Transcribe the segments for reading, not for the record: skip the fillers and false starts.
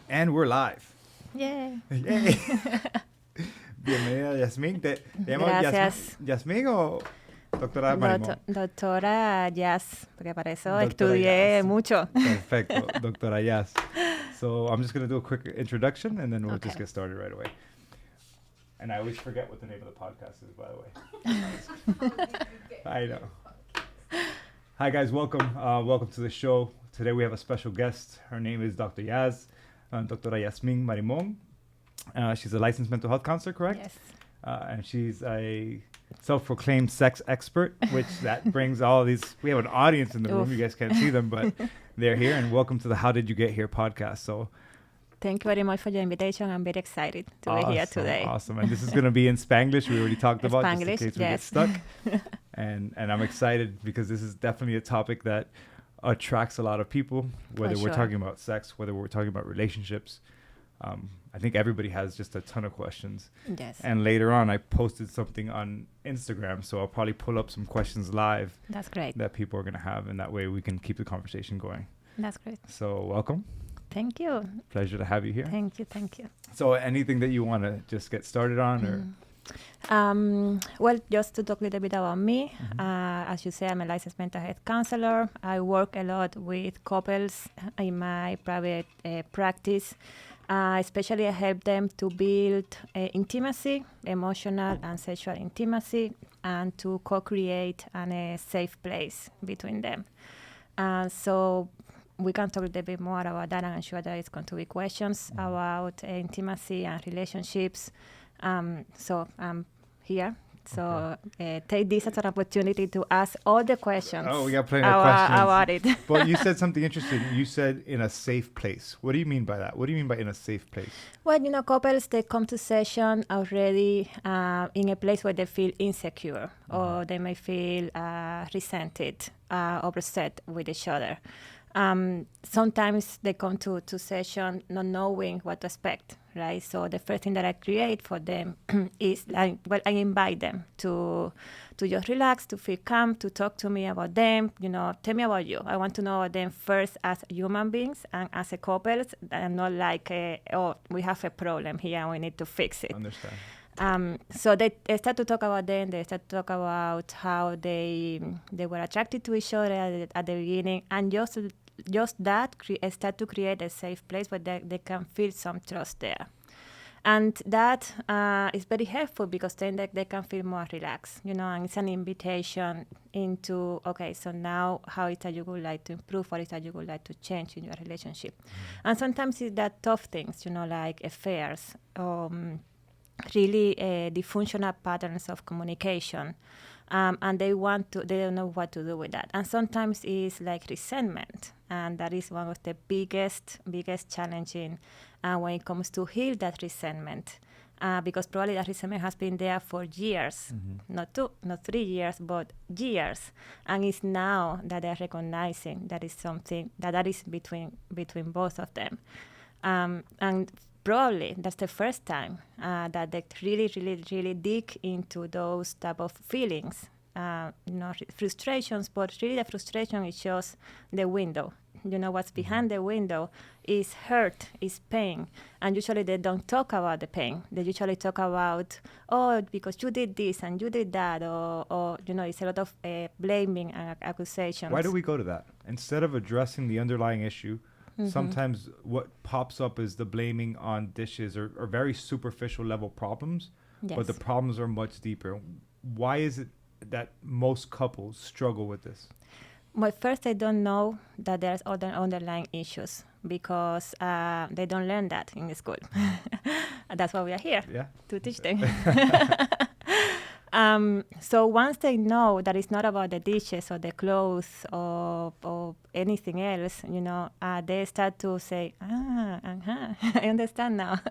And we're live. Yay. Yay. Bienvenida, Yazmine. ¿Te llamas Gracias. Yazmine o doctora Marimon? Doctora Jazz, porque para eso Doctora estudié Jazz. mucho. Perfecto, doctora Yaz. So I'm just going to do a quick introduction and then we'll just Okay. get started right away. And I always forget what the name of the podcast is, by the way. I know. Hi, guys. Welcome. Welcome to the show. Today we have a special guest. Her name is Dr. Yaz, Doctora Yazmine Marimon. She's a licensed mental health counselor, correct? Yes. And she's a self-proclaimed sex expert, which that brings all these. We have an audience in the room. Oof. You guys can't see them, but they're here. And welcome to the How Did You Get Here podcast. So Thank you very much for your invitation. I'm very excited to be here today. Awesome. And this is going to be in Spanglish. We already talked about just in Spanglish, case we get yes. stuck. and I'm excited because this is definitely a topic that attracts a lot of people, whether we're sure. talking about sex, whether we're talking about relationships. I think everybody has just a ton of questions. Yes. And later on, I posted something on Instagram, so I'll probably pull up some questions live That's great. that people are going to have, and that way we can keep the conversation going. That's great. So welcome. Thank you. Pleasure to have you here. Thank you. Thank you. So anything that you want to just get started on? Or Well, just to talk a little bit about me. Mhm. As you say, I'm a licensed mental health counselor. I work a lot with couples in my private practice. Especially I help them to build intimacy, emotional and sexual intimacy, and to co-create a safe place between them. So we can talk a little bit more about that, and I'm sure there is going to be questions about intimacy and relationships. So I'm here. So take this as an opportunity to ask all the questions. Oh, we got plenty of questions. About it. But you said something interesting. You said in a safe place. What do you mean by that? What do you mean by in a safe place? Well, couples, they come to session already in a place where they feel insecure, or they may feel resented or upset with each other. Sometimes they come to session not knowing what to expect, right? So the first thing that I create for them is, I invite them to just relax, to feel calm, to talk to me about them. Tell me about you. I want to know them first as human beings and as a couple, and not like, we have a problem here and we need to fix it. Understand. So they start to talk about them. They start to talk about how they were attracted to each other at the beginning, and just that start to create a safe place where they can feel some trust there. And that is very helpful because then they can feel more relaxed, and it's an invitation into, okay, so now how is that you would like to improve, what is that you would like to change in your relationship? And sometimes it's that tough things, like affairs, really dysfunctional patterns of communication. And they don't know what to do with that. And sometimes it's like resentment. And that is one of the biggest challenging when it comes to heal that resentment. Because probably that resentment has been there for years, not 3 years, but years. And it's now that they're recognizing that is something that is between both of them. And probably that's the first time that they really dig into those type of feelings, frustrations. But really, the frustration is just the window. What's behind the window is hurt, is pain, and usually they don't talk about the pain. They usually talk about, because you did this and you did that, or it's a lot of blaming and accusations. Why do we go to that? Instead of addressing the underlying issue, sometimes what pops up is the blaming on dishes or very superficial level problems, Yes. but the problems are much deeper. Why is it that most couples struggle with this? Well, first, they don't know that there's other underlying issues because they don't learn that in school. And that's why we are here, to teach them. So once they know that it's not about the dishes or the clothes or anything else, they start to say, I understand now.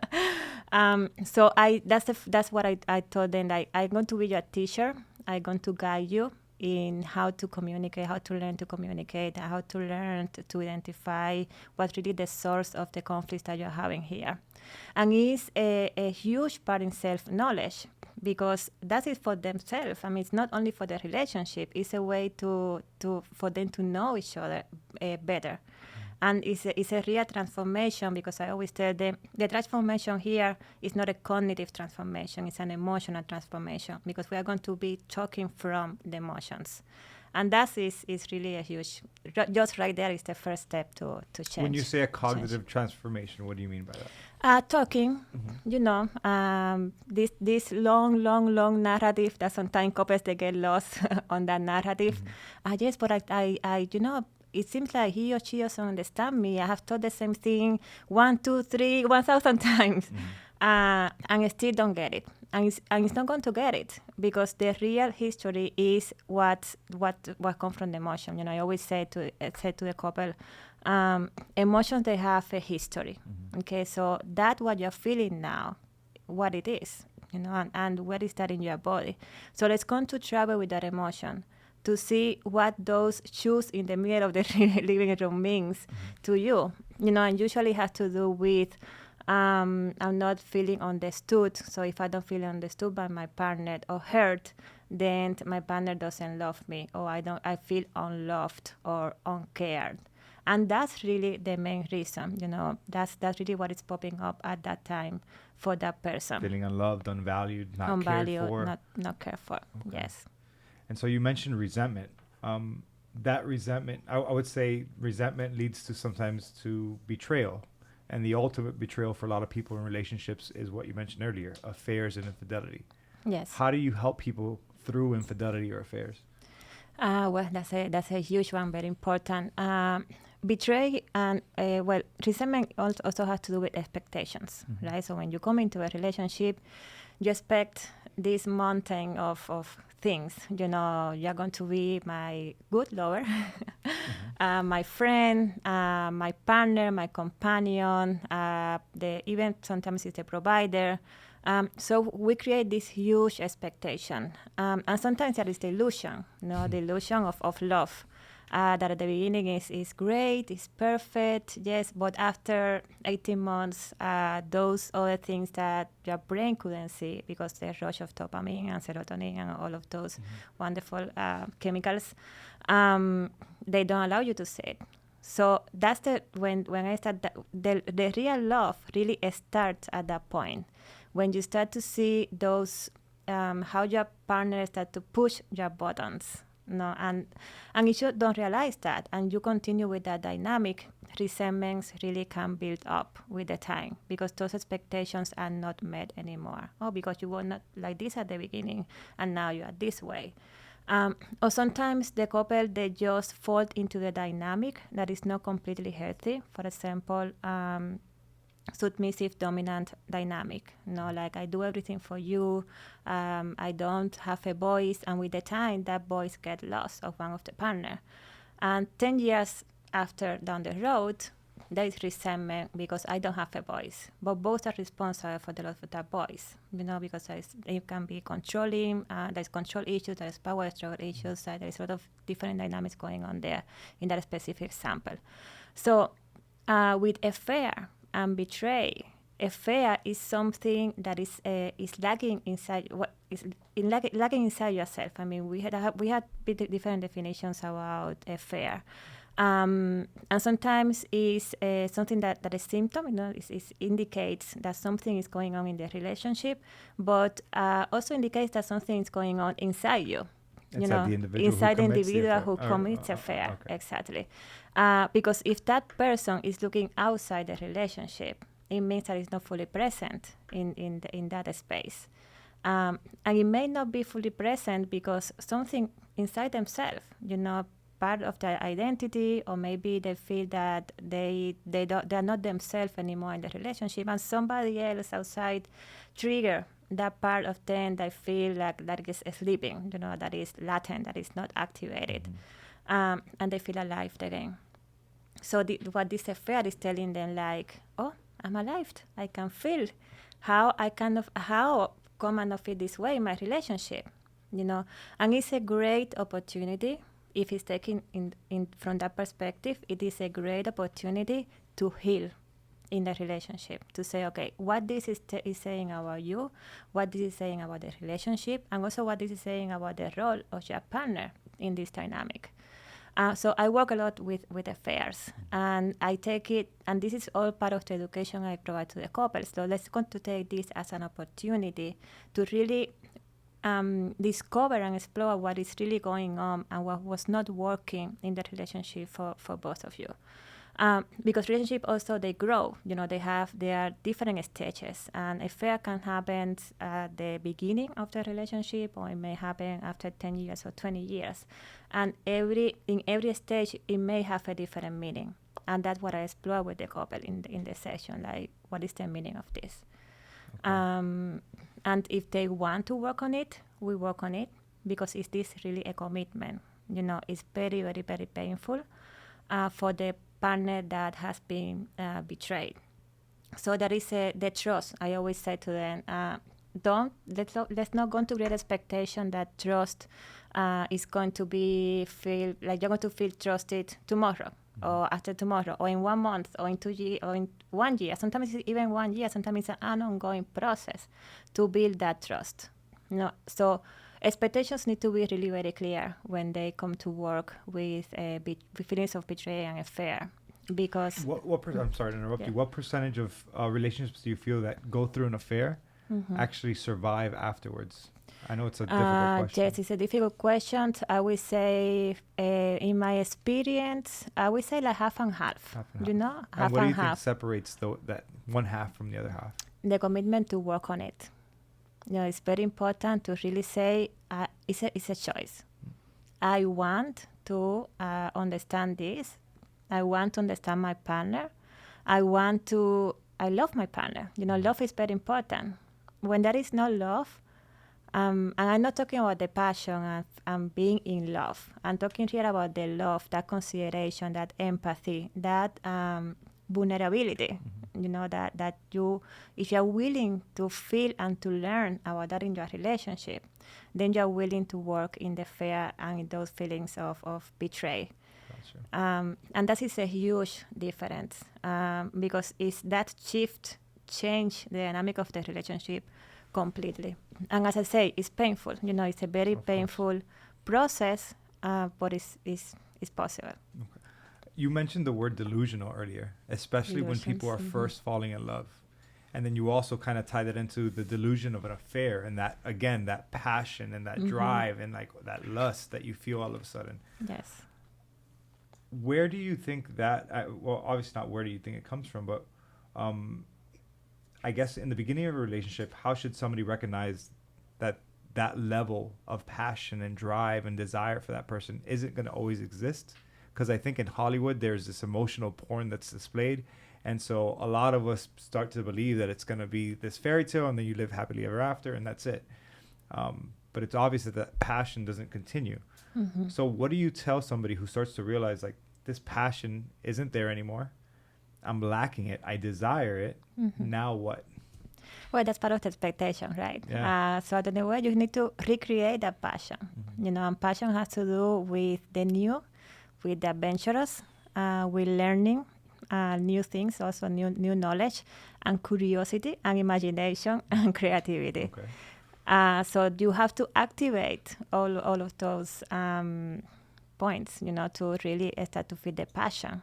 So that's what I told them. Like, I'm going to be your teacher. I'm going to guide you in how to communicate, how to learn to communicate, how to learn to identify what's really the source of the conflicts that you're having here. And it's a huge part in self-knowledge, because that is for themselves. I mean, it's not only for the relationship. It's a way for them to know each other better. And it's a real transformation, because I always tell them the transformation here is not a cognitive transformation, it's an emotional transformation, because we are going to be talking from the emotions. And that is really a huge, just right there is the first step to change. When you say a cognitive transformation, what do you mean by that? Talking, this long narrative that sometimes couples, they get lost on that narrative. Yes, but I it seems like he or she doesn't understand me. I have thought the same thing 1, 2, 3, 1,000 times, and I still don't get it. And it's not going to get it, because the real history is what comes from the emotion. I always say to the couple, emotions, they have a history. Okay, so that what you're feeling now, what it is, and where is that in your body. So let's go to travel with that emotion to see what those shoes in the middle of the living room means to you. And usually has to do with I'm not feeling understood. So if I don't feel understood by my partner or heard, then my partner doesn't love me, or I feel unloved or uncared. And that's really the main reason, that's really what is popping up at that time for that person. Feeling unloved, unvalued, not cared for. Not cared for, okay. Yes. And so you mentioned resentment. That resentment, I would say resentment leads to sometimes to betrayal. And the ultimate betrayal for a lot of people in relationships is what you mentioned earlier, affairs and infidelity. Yes. How do you help people through infidelity or affairs? Well, that's a huge one, very important. Betray and resentment also has to do with expectations, right? So when you come into a relationship, you expect this mountain of things. You're going to be my good lover, my friend, my partner, my companion, even sometimes it's a provider. So we create this huge expectation. And sometimes there is the illusion, the illusion of love. That at the beginning is great, is perfect, yes, but after 18 months, those other things that your brain couldn't see, because the rush of dopamine and serotonin and all of those wonderful chemicals, they don't allow you to see it. So that's when I start, the real love really starts at that point, when you start to see those, how your partner start to push your buttons. And if you don't realize that, and you continue with that dynamic, resentments really can build up with the time, because those expectations are not met anymore. Because you were not like this at the beginning, and now you are this way. Or sometimes the couple, they just fall into the dynamic that is not completely healthy. For example, submissive dominant dynamic, like I do everything for you, I don't have a voice, and with the time that voice get lost of one of the partner, and 10 years after down the road there is resentment because I don't have a voice, but both are responsible for the loss of that voice, because it can be controlling, there's control issues, there's power struggle issues, there is a lot of different dynamics going on there in that specific example. So with affair and betray, affair is something that is lagging inside lagging inside yourself. I mean, we had different definitions about affair, and sometimes is something that is symptom. It indicates that something is going on in the relationship, but also indicates that something is going on inside you. Inside the individual who commits affair. Okay. Exactly. Because if that person is looking outside the relationship, it means that it's not fully present in that space. And it may not be fully present because something inside themselves, part of their identity, or maybe they feel that they're not themselves anymore in the relationship, and somebody else outside trigger that part of them that feel like that is sleeping, that is latent, that is not activated, and they feel alive again. So what this affair is telling them, like, oh, I'm alive. I can feel how come I not feel this way in my relationship, and it's a great opportunity. If it's taken in from that perspective, it is a great opportunity to heal in the relationship, to say, okay, what this is saying about you, what this is saying about the relationship, and also what this is saying about the role of your partner in this dynamic. So I work a lot with affairs, and I take it, and this is all part of the education I provide to the couple. So let's going to take this as an opportunity to really discover and explore what is really going on and what was not working in the relationship for both of you. Because relationships also, they grow. There are different stages, and affair can happen at the beginning of the relationship, or it may happen after 10 years or 20 years. And in every stage, it may have a different meaning. And that's what I explore with the couple in the session, like, what is the meaning of this? Okay. And if they want to work on it, we work on it, because is this really a commitment? It's very, very, very painful for the partner that has been betrayed. So there is the trust. I always say to them, let's not go to create expectation that trust is going to feel like you're going to feel trusted tomorrow, or after tomorrow, or in 1 month, or in 2 years, or in 1 year. Sometimes it's even 1 year. Sometimes it's an ongoing process to build that trust. So expectations need to be really very clear when they come to work with feelings of betrayal and affair. Because I'm sorry to interrupt you. What percentage of relationships do you feel that go through an affair actually survive afterwards? I know it's a difficult question. Yes, it's a difficult question. I would say, in my experience, I would say like half and half. Half Half and and what do you half. think separates that one half from the other half? The commitment to work on it. It's very important to really say it's a choice. I want to understand this. I want to understand my partner. I love my partner. Love is very important. When there is no love, and I'm not talking about the passion and being in love. I'm talking here about the love, that consideration, that empathy, that vulnerability. That you, if you're willing to feel and to learn about that in your relationship, then you're willing to work in the fear and in those feelings of betray. Gotcha. And that is a huge difference, because it's that shift change the dynamic of the relationship completely. And as I say, it's painful. It's a very painful process, but it's possible. Okay. You mentioned the word delusional earlier, especially when people are first falling in love. And then you also kind of tie that into the delusion of an affair, and that, again, that passion and that drive and like that lust that you feel all of a sudden. Yes. Where do you think that, well, obviously not where do you think it comes from, but I guess in the beginning of a relationship, how should somebody recognize that level of passion and drive and desire for that person isn't going to always exist? Because I think in Hollywood, there's this emotional porn that's displayed. And so a lot of us start to believe that it's going to be this fairy tale and then you live happily ever after and that's it. But it's obvious that passion doesn't continue. Mm-hmm. So what do you tell somebody who starts to realize, like, this passion isn't there anymore? I'm lacking it. I desire it. Mm-hmm. Now what? Well, that's part of the expectation, right? Yeah. So in a way, you need to recreate that passion. Mm-hmm. And passion has to do with the new, with the adventurous, with learning new things, also new knowledge, and curiosity, and imagination, and creativity. Okay. So you have to activate all of those points, to really start to feel the passion.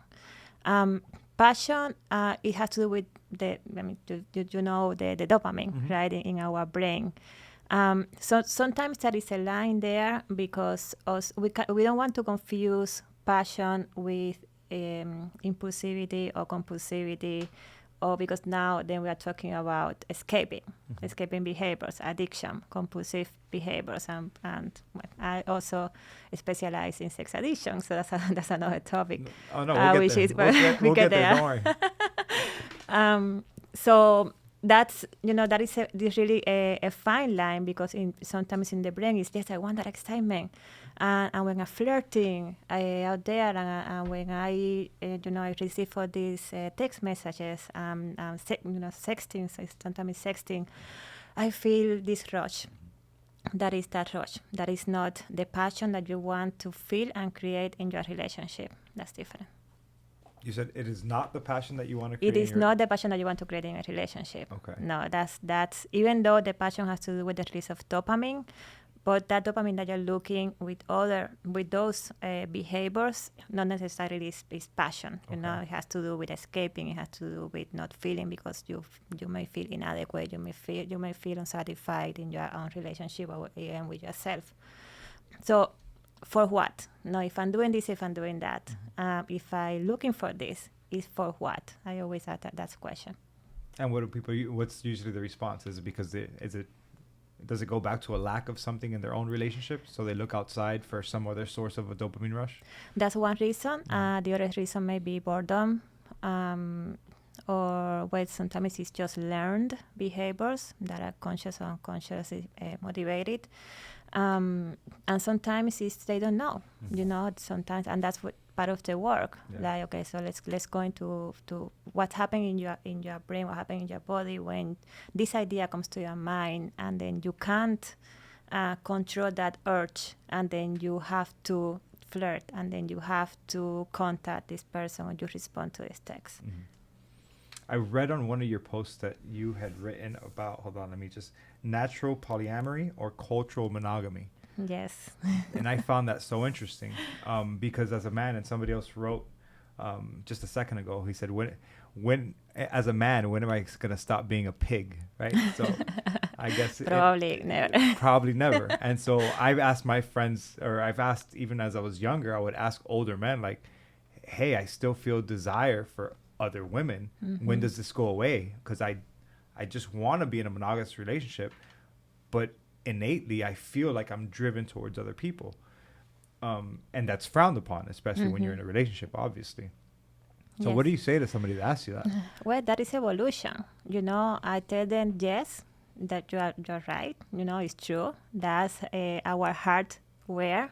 Passion, it has to do with the dopamine, mm-hmm. right, in our brain. So sometimes there is a line there because we don't want to confuse passion with impulsivity or compulsivity, or because now then we are talking about escaping behaviors, addiction, compulsive behaviors, and well, I also specialize in sex addiction, so that's another topic. Oh no, we'll get there. We'll get there. Don't worry. So that's that is really a fine line, because sometimes in the brain it's just I want that excitement, and when I'm flirting out there, and when I receive all these text messages, sexting, so sometimes sexting, I feel this rush. That is that rush. That is not the passion that you want to feel and create in your relationship. That's different. You said it is not the passion that you want to create. It is not the passion that you want to create in a relationship. Okay. No, that's even though the passion has to do with the release of dopamine, but that dopamine that you're looking with those behaviors, not necessarily is passion. You know, it has to do with escaping. It has to do with not feeling, because you may feel inadequate. You may feel unsatisfied in your own relationship or even with yourself. So, for what? No, if I'm doing this, if I'm doing that, if I'm looking for this, is for what? I always ask that question. And what do people? What's usually the response? Is it because does it go back to a lack of something in their own relationship, so they look outside for some other source of a dopamine rush? That's one reason. The other reason may be boredom, or sometimes it's just learned behaviors that are conscious or unconsciously motivated. And sometimes they don't know, you know, sometimes, and that's what part of the work. Like, okay, so let's go into what's happening in your brain, what happening in your body when this idea comes to your mind, and then you can't control that urge, and then you have to flirt, and then you have to contact this person when you respond to this text. I read on one of your posts that you had written about, natural polyamory or cultural monogamy. Yes. And I found that so interesting, because as a man, and somebody else wrote just a second ago, he said, when as a man, when am I going to stop being a pig, right? So I guess probably never. Probably never. And so I've asked my friends, or I've asked even as I was younger, I would ask older men, like, hey, I still feel desire for other women. When does this go away? Because I just want to be in a monogamous relationship, but innately I feel like I'm driven towards other people, and that's frowned upon, especially when you're in a relationship, obviously. So what do you say to somebody that asks you that? Well, that is evolution. You know, I tell them, yes, that you're right. You know, it's true. That's our hardware.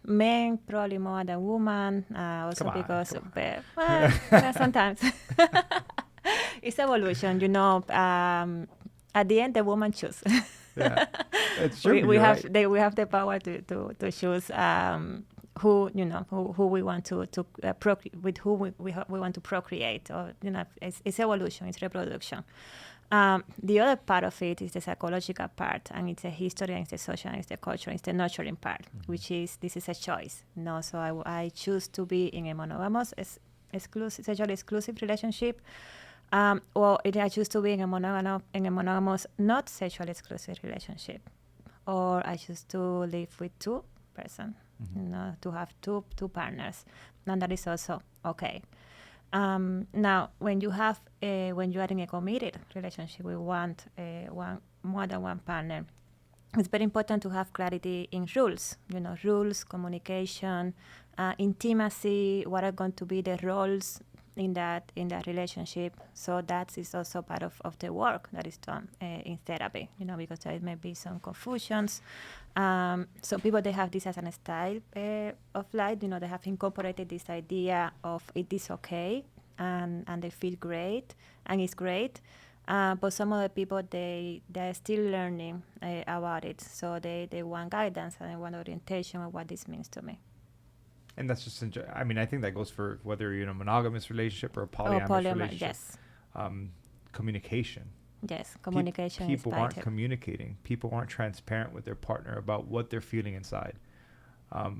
Men probably more than women, also because sometimes it's evolution. You know, at the end, the woman chooses. Yeah, it's true. we have the power to choose who we want to procreate, with who we want to procreate, or you know, it's evolution, it's reproduction. The other part of it is the psychological part, and it's the history, and it's the social, and it's the culture, and it's the nurturing part, which is this is a choice. No, so I choose to be in a monogamous, sexually exclusive relationship, or I choose to be in a monogamous, not sexually exclusive relationship, or I choose to live with two persons, you know, to have two partners, and that is also okay. Now, when you are in a committed relationship with more than one partner, it's very important to have clarity in rules. You know, rules, communication, intimacy. What are going to be the roles in that relationship? So that is also part of the work that is done in therapy. You know, because there may be some confusions. So people, they have this as a style of life. You know, they have incorporated this idea of it is okay, and they feel great, and it's great. But some other people, they're still learning about it. So they want guidance, and they want orientation of what this means to me. And that's just, I mean, I think that goes for whether you're in a monogamous relationship or a polyamorous relationship. Yes. Communication. Yes, communication people is aren't vital. communicating. People aren't transparent with their partner about what they're feeling inside. I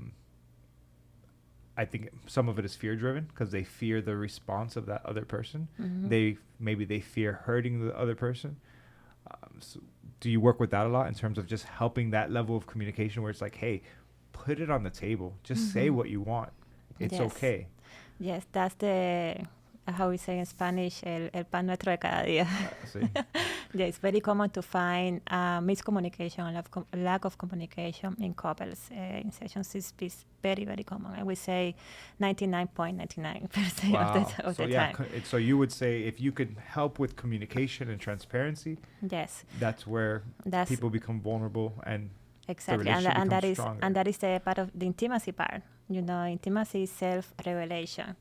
think some of it is fear driven, because they fear the response of that other person. Maybe they fear hurting the other person. So do you work with that a lot in terms of just helping that level of communication where it's like, hey, put it on the table, just say what you want, it's okay? Yes, that's the how we say in Spanish, el pan nuestro de cada día. Yeah, it's very common to find miscommunication, lack of communication in couples. In sessions is very, very common. I would say 99.99% of the time. So you would say if you could help with communication and transparency, yes, that's where people become vulnerable, and exactly, and that is the part of the intimacy part. You know, intimacy is self-revelation,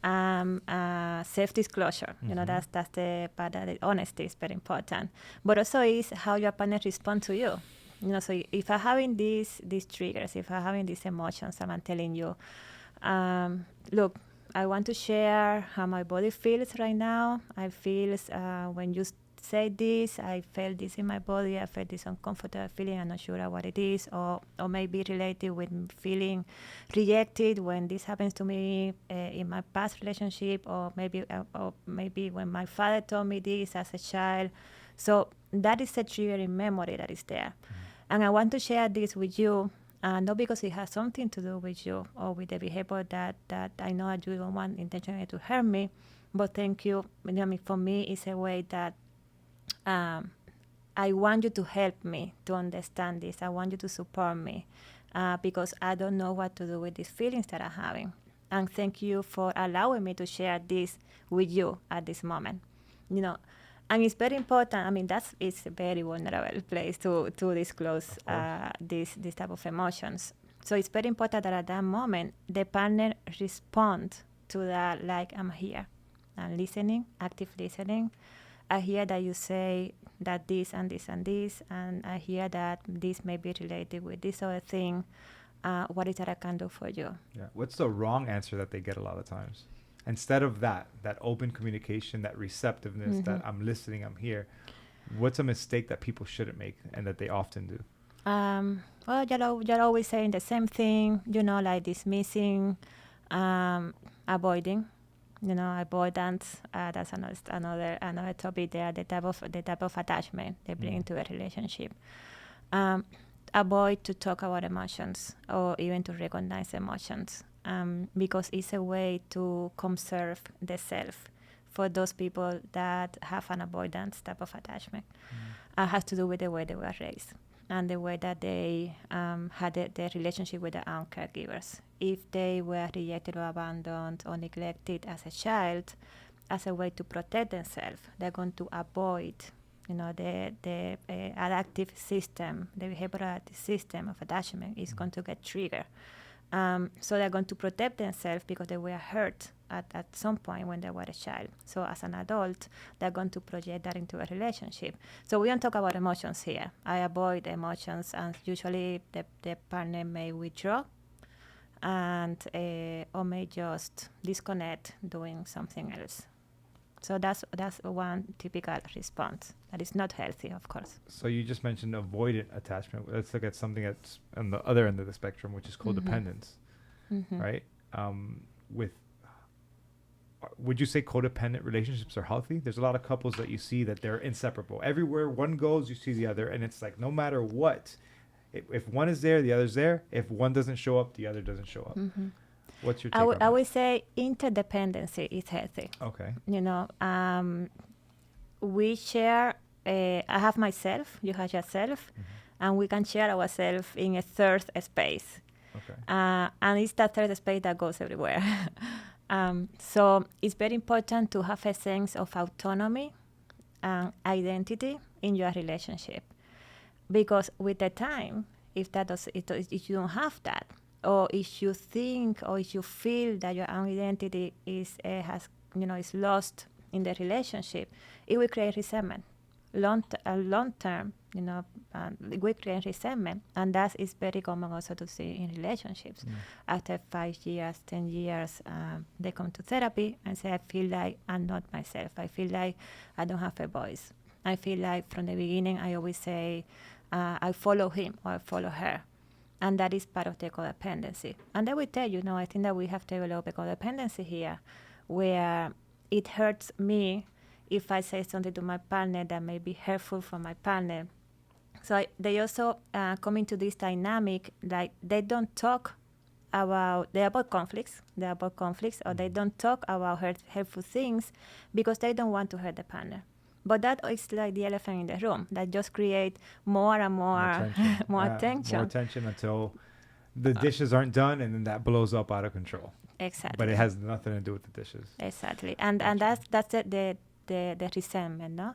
self-disclosure. You know, that's the part that the honesty is very important. But also is how your partner responds to you. You know, so if I'm having these triggers, if I'm having these emotions, I'm telling you, look, I want to share how my body feels right now. I feel when you say this, I felt this in my body, I felt this uncomfortable feeling, I'm not sure what it is, or maybe related with feeling rejected when this happens to me in my past relationship, or maybe when my father told me this as a child. So that is a triggering memory that is there. And I want to share this with you, not because it has something to do with you or with the behavior that I know that you don't want intentionally to hurt me, but thank you. I mean, for me, it's a way that I want you to help me to understand this. I want you to support me because I don't know what to do with these feelings that I'm having. And thank you for allowing me to share this with you at this moment. And it's very important. I mean, it's a very vulnerable place to disclose this type of emotions. So it's very important that at that moment, the partner respond to that, like, I'm here. I'm listening, active listening. I hear that you say that this and this and this, and I hear that this may be related with this other thing. What is that I can do for you? Yeah. What's the wrong answer that they get a lot of times? Instead of that open communication, that receptiveness, that I'm listening, I'm here, what's a mistake that people shouldn't make and that they often do? Well, you're always saying the same thing, like dismissing, avoiding, avoidance. That's another topic there, the type of attachment they bring into a relationship. Avoid to talk about emotions or even to recognize emotions. Because it's a way to conserve the self for those people that have an avoidance type of attachment. It has to do with the way they were raised and the way that they had their relationship with their own caregivers. If they were rejected or abandoned or neglected as a child, as a way to protect themselves, they're going to avoid the adaptive system, the behavioral adaptive system of attachment is going to get triggered. So they're going to protect themselves because they were hurt at some point when they were a child. So as an adult, they're going to project that into a relationship. So we don't talk about emotions here. I avoid emotions, and usually the partner may withdraw and or may just disconnect doing something else. So that's one typical response that is not healthy, of course. So you just mentioned avoidant attachment. Let's look at something that's on the other end of the spectrum, which is codependence, right? Would you say codependent relationships are healthy? There's a lot of couples that you see that they're inseparable. Everywhere one goes, you see the other, and it's like no matter what, if one is there, the other's there. If one doesn't show up, the other doesn't show up. What's your take on that? I would say interdependency is healthy. Okay. We share, I have myself, you have yourself, and we can share ourselves in a third space. Okay. And it's that third space that goes everywhere. So it's very important to have a sense of autonomy and identity in your relationship. Because with the time, if you don't have that, or if you think or if you feel that your own identity is lost in the relationship, it will create resentment. Long term, we create resentment, and that is very common also to see in relationships. After 5 years, 10 years, they come to therapy and say, I feel like I'm not myself. I feel like I don't have a voice. I feel like from the beginning I always say, I follow him or I follow her. And that is part of the codependency. And I will tell you, I think that we have developed a codependency here where it hurts me if I say something to my partner that may be hurtful for my partner. So they also come into this dynamic, like they don't talk about conflicts, or they don't talk about hurtful things because they don't want to hurt the partner. But that is like the elephant in the room that just create more and more tension. More tension until the dishes aren't done, and then that blows up out of control. Exactly. But it has nothing to do with the dishes. Exactly, and that's the resentment, no,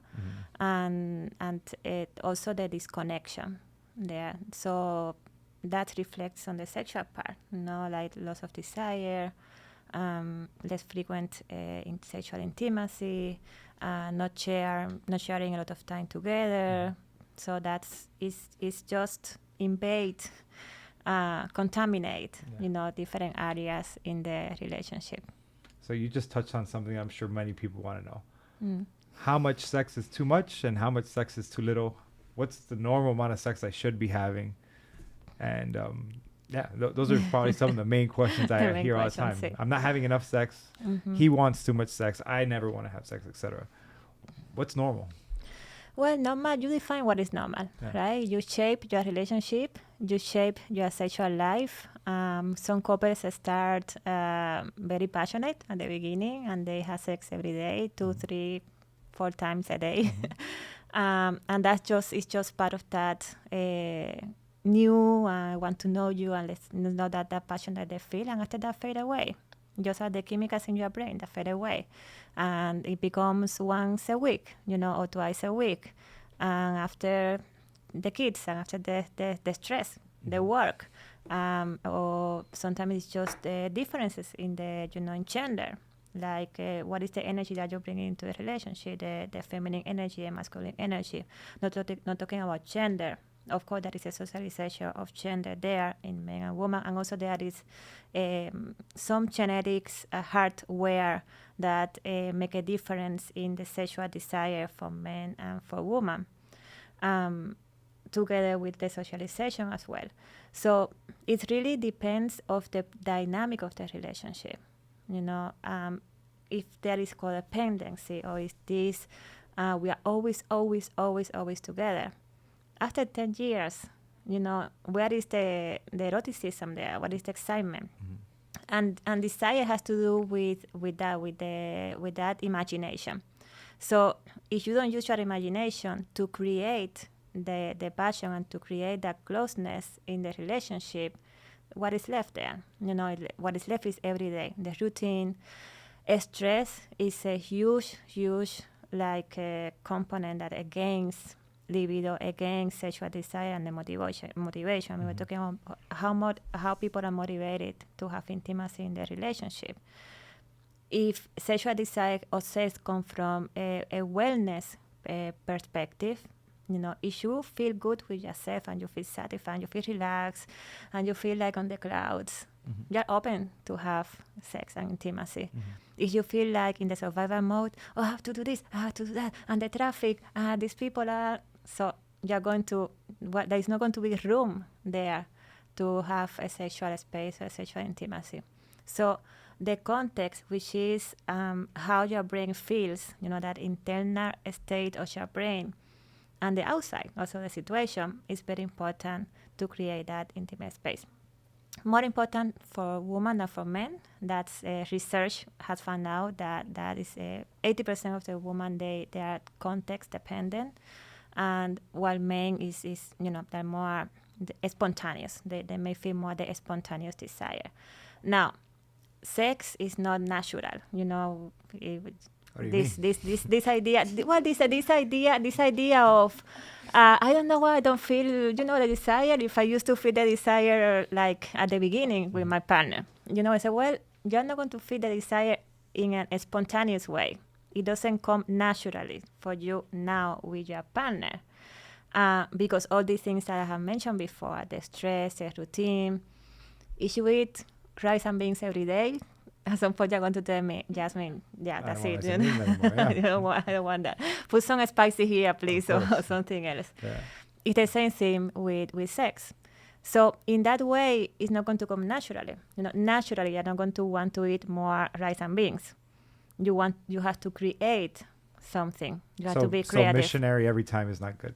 and it also the disconnection there. So that reflects on the sexual part, like loss of desire, less frequent in sexual intimacy. Not sharing a lot of time together. So it's just invade, contaminate, different areas in the relationship. So you just touched on something I'm sure many people want to know. How much sex is too much and how much sex is too little? What's the normal amount of sex I should be having? And those are probably some of the main questions I hear all the time. I'm not having enough sex. He wants too much sex. I never want to have sex, etc. What's normal? Well, normal, you define what is normal, right? You shape your relationship, you shape your sexual life. Some couples start very passionate at the beginning and they have sex every day, 2, 3, 4 times a day. And it's just part of that new, want to know you and let's know that passion that they feel, and after that fade away. Just are the chemicals in your brain that fade away. And it becomes once a week, or twice a week. And after the kids and after the stress, the work, or sometimes it's just the differences in the, in gender. Like what is the energy that you're bringing into a relationship, the feminine energy and masculine energy. Not talking about gender. Of course, there is a socialization of gender there in men and women, and also there is some genetics, hardware that make a difference in the sexual desire for men and for women, together with the socialization as well. So it really depends of the dynamic of the relationship. If there is codependency, or is this we are always together. After 10 years, where is the eroticism there? What is the excitement? And desire has to do with that imagination. So if you don't use your imagination to create the passion and to create that closeness in the relationship, what is left there? What is left is every day. The routine. Stress is a huge component that against libido, against sexual desire and the motivation. I mean, we're talking about how people are motivated to have intimacy in their relationship. If sexual desire or sex come from a wellness perspective, if you feel good with yourself and you feel satisfied, you feel relaxed, and you feel like on the clouds, you're open to have sex and intimacy. If you feel like in the survival mode, I have to do this, I have to do that, and the traffic, these people are, so you're going to, there is not going to be room there to have a sexual space or sexual intimacy. So the context, which is how your brain feels, that internal state of your brain, and the outside, also the situation, is very important to create that intimate space. More important for women than for men. That's research has found out that is 80% of the women, they are context dependent, and while men is they're more spontaneous. They may feel more the spontaneous desire. Now, sex is not natural. This idea of I don't know why I don't feel the desire if I used to feel the desire like at the beginning with my partner. I said, well, you're not going to feel the desire in a spontaneous way. It doesn't come naturally for you now with your partner, because all these things that I have mentioned before, the stress, the routine. If you eat rice and beans every day, at some point you're going to tell me, Yazmine, that's it. I don't want that. Put some spicy here, please, or something else. Yeah. It's the same thing with sex. So in that way, it's not going to come naturally. Naturally, you're not going to want to eat more rice and beans. You have to create something. You have to be creative. So missionary every time is not good.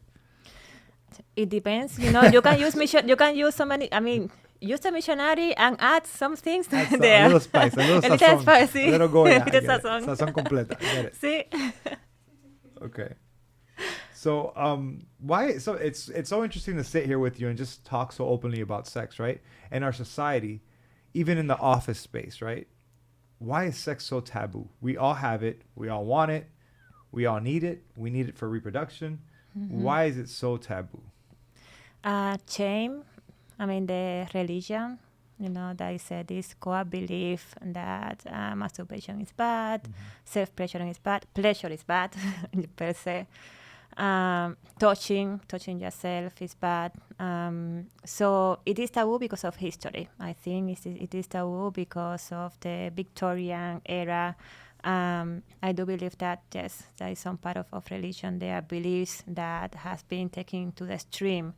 It depends. You can use mission. You can use so many. I mean, use the missionary and add some things there. A little spice, a little sazon, spicy. A little goya. Sazon completa. Get it. See. Okay. So why? So it's so interesting to sit here with you and just talk so openly about sex, right? In our society, even in the office space, right? Why is sex so taboo? We all have it. We all want it. We all need it. We need it for reproduction. Why is it so taboo? Shame. I mean, the religion, there is this core belief that masturbation is bad, self-pleasure is bad, pleasure is bad per se. Touching yourself is bad. So it is taboo because of history. I think it is taboo because of the Victorian era I do believe that, yes, there is some part of religion. There are beliefs that has been taken to the extreme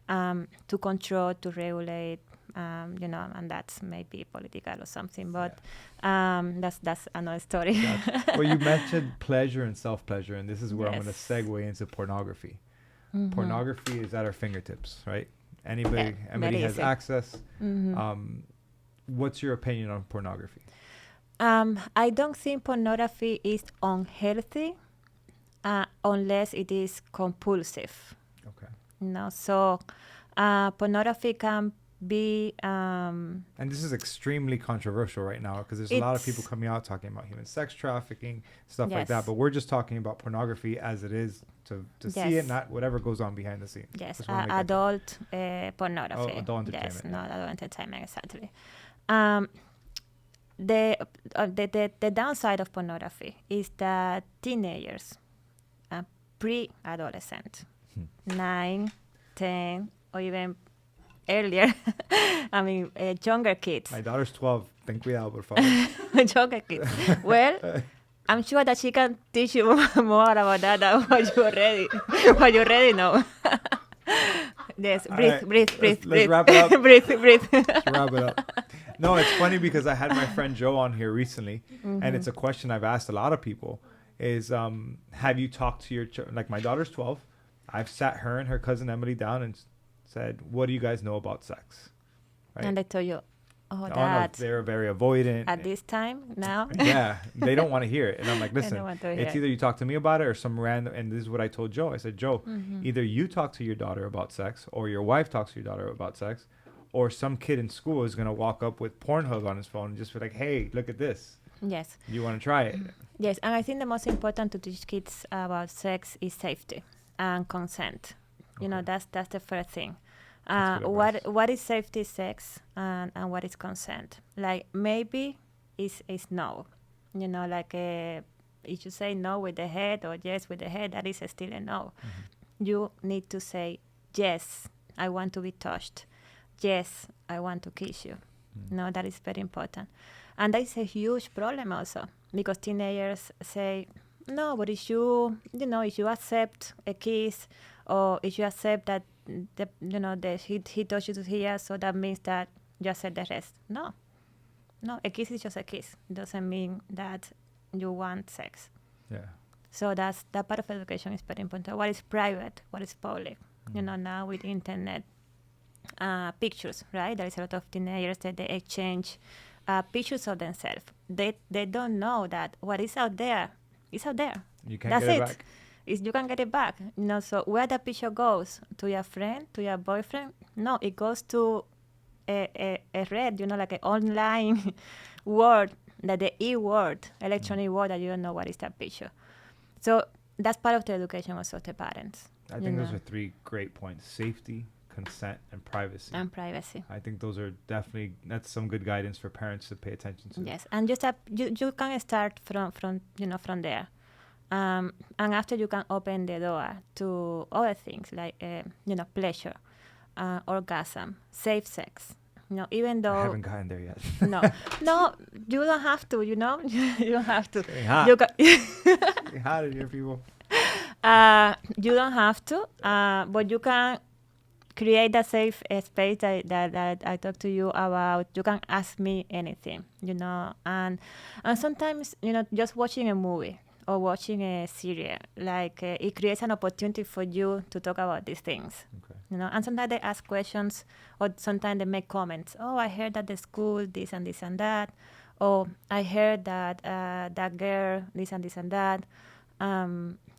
to control, to regulate, and that's maybe political or something. But that's another story. Gotcha. Well, you mentioned pleasure and self-pleasure, and this is where I'm going to Yes. segue into pornography. Mhm. Pornography is at our fingertips, right? Anybody very has easy. access. Mhm. What's your opinion on pornography? I don't think pornography is unhealthy unless it is compulsive. Okay. So pornography can be And this is extremely controversial right now because there's a lot of people It's- coming out talking about human sex trafficking, stuff like Yes. that. But we're just talking about pornography as it is to see it, Yes. not whatever goes on behind the scenes. Yes, Just wanna make that clear. adult pornography. Oh, adult Yes, entertainment, not yeah. adult entertainment, exactly. The downside of pornography is that teenagers, pre-adolescent, 9, 10, or even earlier, I mean, younger kids, My daughter's 12. Ten cuidado, por favor. younger kids. Well, I'm sure that she can teach you more about that than what you already know. Yes, All breathe, right, breathe, let's- breathe, let's breathe. wrap it up. breathe, breathe. To wrap it up. No, it's funny because I had my friend Joe on here recently, and it's a question I've asked a lot of people is, have you talked to your, like my daughter's 12. I've sat her and her cousin Emily down and said, what do you guys know about sex? Right? And they tell you, No, that they're very avoidant. at this time now. Yeah, they don't want to hear it. And I'm like, They listen, don't want to it's hear it. either you talk to me about it or some random, and this is what I told Joe. I said, Joe, either you talk to your daughter about sex or your wife talks to your daughter about sex, or some kid in school is going to walk up with Pornhub on his phone and just be like, hey, look at this. Yes, You want to try it? yes, and I think the most important to teach kids about sex is safety and consent. Okay. That's the first thing. That's good advice. What is safety, sex, and what is consent? Like maybe is no. Like if you say no with the head or yes with the head, that is still a no. You need to say yes, I want to be touched. Yes, I want to kiss you. No, that is very important. And that is a huge problem also because teenagers say, no, but if you accept a kiss or if you accept that he touched you here, so that means that you accept the rest. No, a kiss is just a kiss. It doesn't mean that you want sex. Yeah. So that part of education is very important. What is private? What is public? Now with internet, pictures, right? There is a lot of teenagers that they exchange pictures of themselves. They don't know that what is out there is out there. You can't That's get it it. back. You can get it back. So where the picture goes to your friend, to your boyfriend? No, it goes to a red, like an online word, that the e-word, electronic word that you don't know what is that picture. So that's part of the education also of the parents. I think those are 3 great points: safety, consent, and privacy. And privacy. I think those are that's some good guidance for parents to pay attention to. Yes, and you can start from there, and after you can open the door to other things like pleasure, orgasm, safe sex. Even though I haven't gotten there yet. no, you don't have to. You don't have to. Getting hot. You can. Getting hot in here, people. You don't have to, but you can create a safe space that I talked to you about. You can ask me anything, and sometimes, just watching a movie or watching a series, like it creates an opportunity for you to talk about these things. Okay. And sometimes they ask questions or sometimes they make comments. Oh, I heard that the school, this and this and that. Oh, I heard that that girl, this and this and that.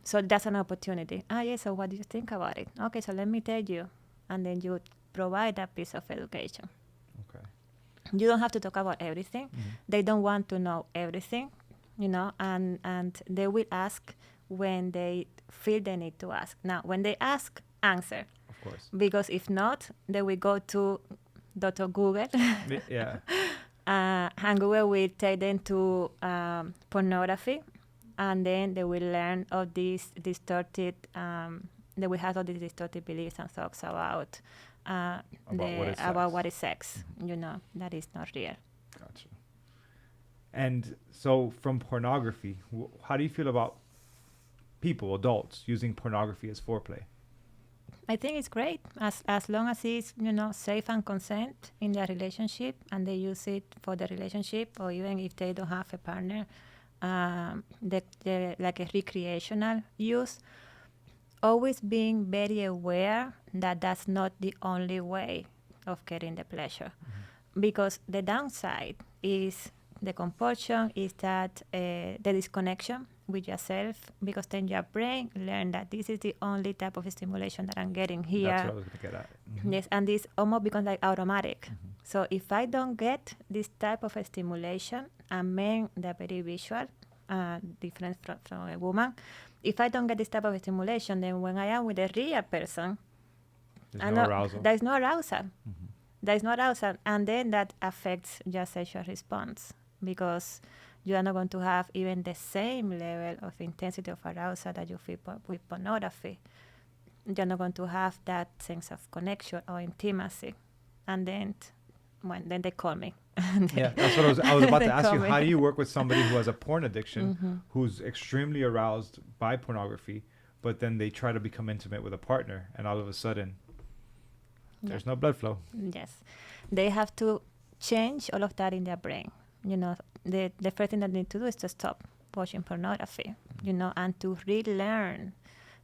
So that's an opportunity. Yeah, so what do you think about it? Okay, so let me tell you. And then you provide that piece of education. Okay. You don't have to talk about everything. They don't want to know everything, and they will ask when they feel they need to ask. Now, when they ask, answer. Of course. Because if not, they will go to Dr. Google. Yeah. And Google will take them to pornography, and then they will learn of these distorted, they will have all these distorted beliefs and thoughts about what is sex. sex. That is not real. Gotcha. And so from pornography, how do you feel about people, adults, using pornography as foreplay? I think it's great as long as it's safe and consent in their relationship, and they use it for the relationship, or even if they don't have a partner, like a recreational use. Always being very aware that that's not the only way of getting the pleasure, because the downside is the compulsion, is that the disconnection with yourself, because then your brain learn that this is the only type of stimulation that I'm getting here. That's what I was going to get at. Yes, and this almost becomes like automatic. So if I don't get this type of stimulation, and men, they're very visual, different from a woman. If I don't get this type of stimulation, then when I am with a real person, there's no arousal. There's no arousal. There's no arousal, and then that affects your sexual response, because you are not going to have even the same level of intensity of arousal that you feel with pornography. You're not going to have that sense of connection or intimacy. And then they call me. Yeah, that's what I was about to ask you. How do you work with somebody who has a porn addiction, who's extremely aroused by pornography, but then they try to become intimate with a partner, and all of a sudden, there's no blood flow? Yes. They have to change all of that in their brain. The first thing that they need to do is to stop watching pornography, and to relearn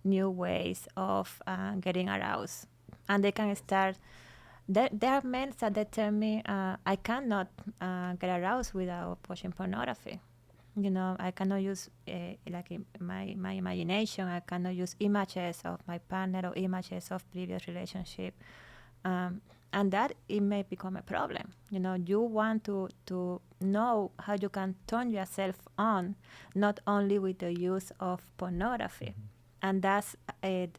new ways of getting aroused. And they can start. There are men that they tell me, I cannot get aroused without watching pornography. I cannot use my imagination. I cannot use images of my partner or images of previous relationship. And that it may become a problem. You want to know how you can turn yourself on, not only with the use of pornography. And that's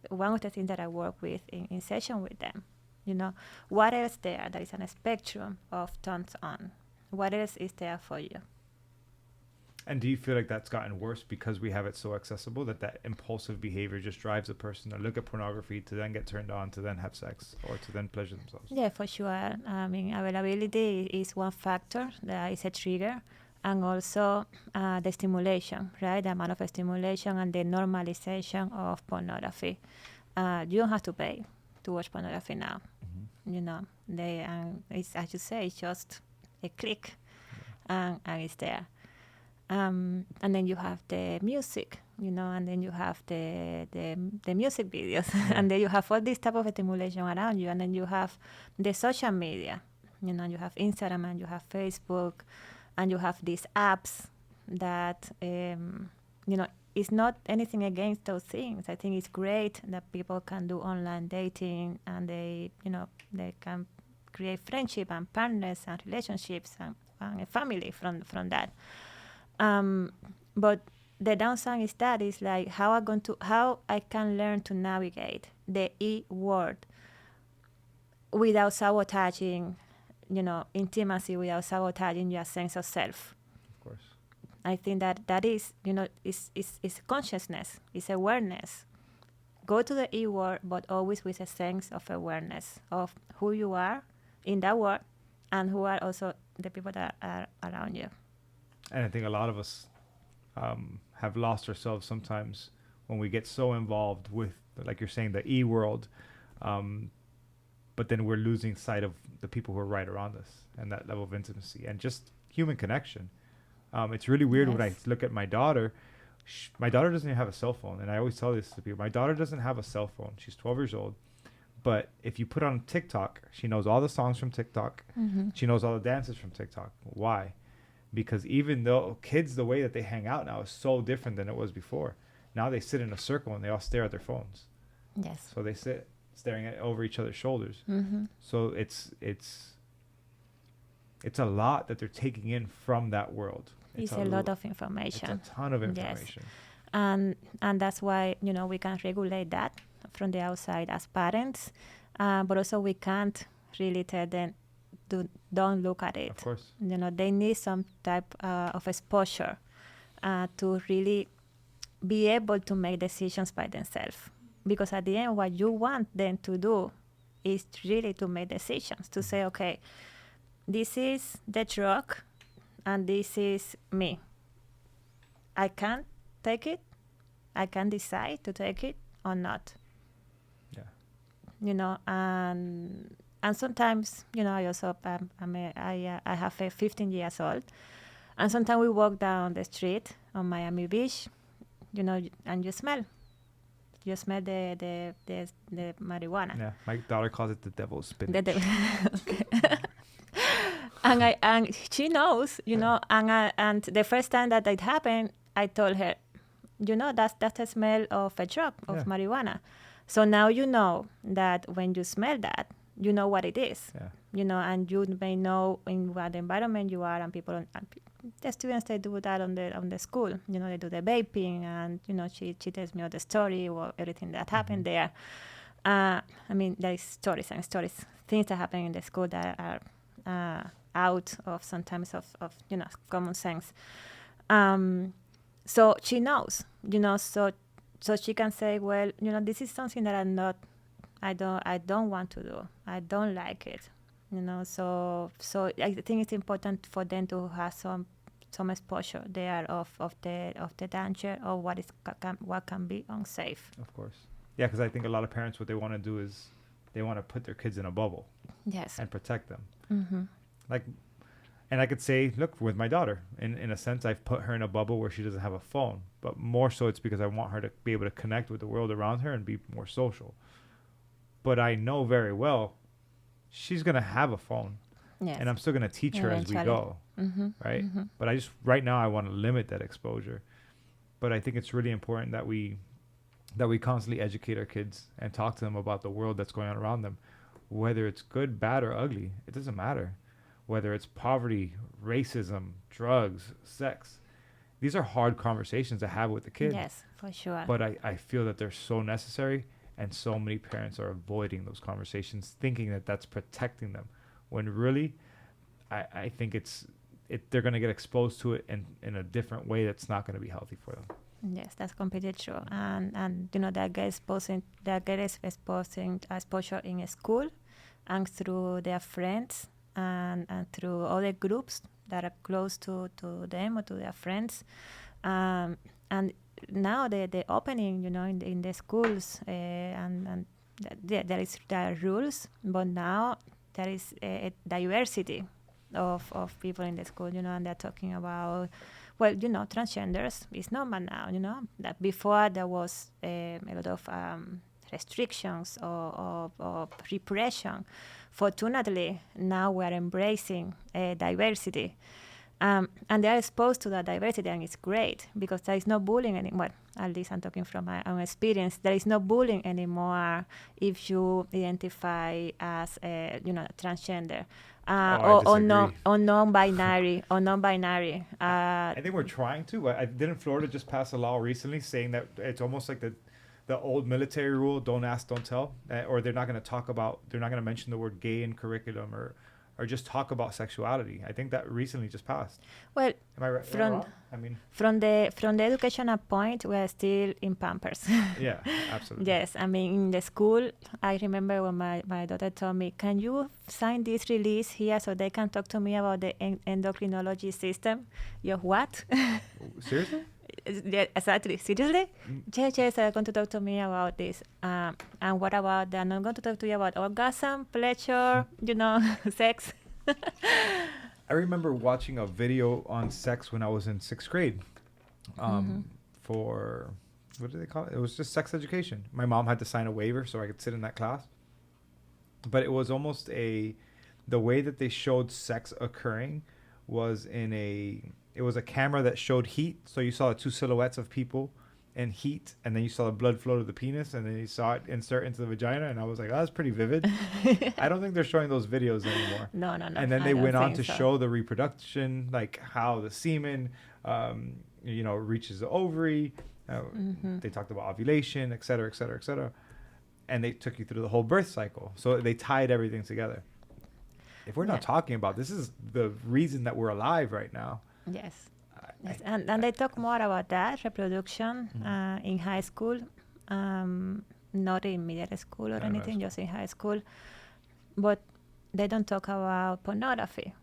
one of the things that I work with in session with them. What else there is on a spectrum of turns on? What else is there for you? And do you feel like that's gotten worse because we have it so accessible that impulsive behavior just drives a person to look at pornography, to then get turned on, to then have sex, or to then pleasure themselves? Yeah, for sure. I mean, availability is one factor that is a trigger, and also the stimulation, right? The amount of stimulation and the normalization of pornography. You don't have to pay to watch pornography now. It's, as you say, it's just a click, and it's there. And then you have the music, and then you have the music videos, and then you have all this type of stimulation around you, and then you have the social media, you have Instagram, and you have Facebook, and you have these apps that, it's not anything against those things. I think it's great that people can do online dating, and they can create friendship and partners and relationships and a family from that. But the downside is that is like how I can learn to navigate the E word without sabotaging, intimacy, without sabotaging your sense of self. Of course. I think that is, is consciousness, is awareness. Go to the E word, but always with a sense of awareness of who you are in that world and who are also the people that are around you. And I think a lot of us have lost ourselves sometimes when we get so involved with, like you're saying, the E world, but then we're losing sight of the people who are right around us and that level of intimacy and just human connection. It's really weird when I look at my daughter. My daughter doesn't even have a cell phone, and I always tell this to people. My daughter doesn't have a cell phone. She's 12 years old. But if you put on TikTok, she knows all the songs from TikTok. She knows all the dances from TikTok. Why? Because even though kids, the way that they hang out now is so different than it was before. Now they sit in a circle and they all stare at their phones. Yes. So they sit staring over each other's shoulders. So it's a lot that they're taking in from that world. It's a lot of information. It's a ton of information. Yes. And that's why, we can regulate that from the outside as parents, but also we can't really tell them don't look at it. Of course. They need some type of exposure to really be able to make decisions by themselves. Because at the end, what you want them to do is really to make decisions, to say, okay, this is the drug and this is me. I can take it. I can decide to take it or not. Yeah. You know, and sometimes, you know, I also I have a 15 years old, and sometimes we walk down the street on Miami Beach, you know, and you smell the marijuana. Yeah, my daughter calls it the devil's spinach. Okay. and she knows, you know, and the first time that it happened, I told her, you know, that's the smell of a drug, of marijuana. So now you know that when you smell that, you know what it is. Yeah. You know, and you may know in what environment you are, and people, the students, they do that on the school. You know, they do the vaping, and you know, she tells me all the story or everything that happened there. I mean, there is stories and stories, things that happen in the school that are out of sometimes of you know, common sense. So she knows, you know, so she can say, well, you know, this is something that I don't want to do. I don't like it, you know. So I think it's important for them to have some exposure there of the danger of what can be unsafe. Of course. Yeah, because I think a lot of parents, what they want to do is they want to put their kids in a bubble. Yes. And protect them. Mm-hmm. Like, and I could say, look, with my daughter, in a sense, I've put her in a bubble where she doesn't have a phone. But more so, it's because I want her to be able to connect with the world around her and be more social. But I know very well she's going to have a phone. Yes. And I'm still going to teach her as we go. Mm-hmm. Right? Mm-hmm. But right now, I want to limit that exposure. But I think it's really important that we constantly educate our kids and talk to them about the world that's going on around them. Whether it's good, bad, or ugly, it doesn't matter. Whether it's poverty, racism, drugs, sex. These are hard conversations to have with the kids. Yes, for sure. But I feel that they're so necessary, and so many parents are avoiding those conversations, thinking that that's protecting them. When really, I think they're going to get exposed to it in a different way that's not going to be healthy for them. Yes, that's completely true. And you know, that gets exposure in school and through their friends and through other groups that are close to them or to their friends. And now the opening, you know, in the schools and there are rules, but now there is a diversity of people in the school, you know, and they're talking about, well, you know, transgenders is normal now, you know, that before there was a lot of restrictions or repression. Fortunately, now we're embracing diversity. And they're exposed to that diversity, and it's great because there is no bullying anymore. At least I'm talking from my own experience. There is no bullying anymore if you identify as, you know, transgender or non-binary. I think we're trying to. Didn't Florida just pass a law recently saying that it's almost like the old military rule: don't ask, don't tell, or they're not going to mention the word gay in curriculum or just talk about sexuality. I think that recently just passed. Well, am I right? From the educational point, we are still in Pampers. Yeah, absolutely. Yes, I mean, in the school, I remember when my daughter told me, "Can you sign this release here so they can talk to me about the endocrinology system?" You're what? Seriously? Yeah, exactly. Seriously? Yes, they're going to talk to me about this. And what about, they're not going to talk to you about orgasm, pleasure, you know, sex? I remember watching a video on sex when I was in 6th grade for, what do they call it? It was just sex education. My mom had to sign a waiver so I could sit in that class. But it was almost the way that they showed sex occurring was it was a camera that showed heat. So you saw the two silhouettes of people and heat, and then you saw the blood flow to the penis, and then you saw it insert into the vagina, and I was like, oh, that's pretty vivid. I don't think they're showing those videos anymore. No. And then they went on to show the reproduction, like how the semen, you know, reaches the ovary. They talked about ovulation, et cetera, et cetera, et cetera. And they took you through the whole birth cycle. So they tied everything together. If we're not talking about, this is the reason that we're alive right now. Yes. And they talk more about that, reproduction, in high school, not in middle school or anything, just in high school. But they don't talk about pornography.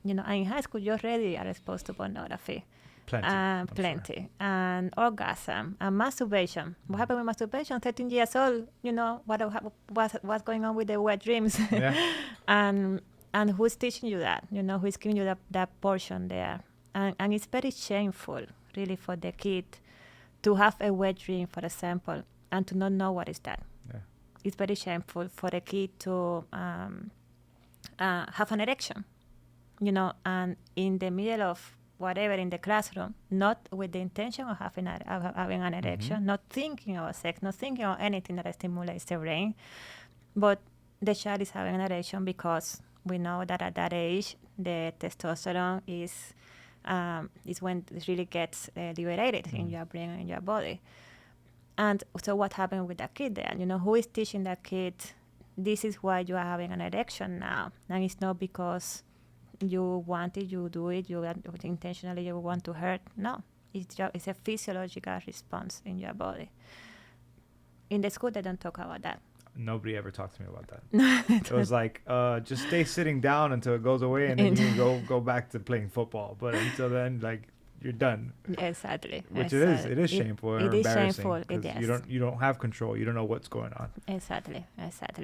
And in high school, you already are exposed to pornography. Plenty. Plenty. And orgasm and masturbation. What happened with masturbation? 13 years old, what's going on with the wet dreams? Yeah. and who's teaching you that? Who's giving you that portion there? And it's very shameful, really, for the kid to have a wet dream, for example, and to not know what is that. Yeah. It's very shameful for a kid to have an erection, and in the middle of whatever in the classroom, not with the intention of having an erection, not thinking about sex, not thinking of anything that stimulates the brain, but the child is having an erection because we know that at that age, the testosterone is when it really gets liberated in your brain and in your body. And so what happened with that kid there? Who is teaching that kid, this is why you are having an erection now? And it's not because you want it, you do it, intentionally you want to hurt. No, it's a physiological response in your body. In the school, they don't talk about that. Nobody ever talked to me about that. It was like, just stay sitting down until it goes away, and then you can go back to playing football. But until then, like, you're done. Exactly. Which it is shameful and embarrassing. Because you don't have control. You don't know what's going on. Exactly.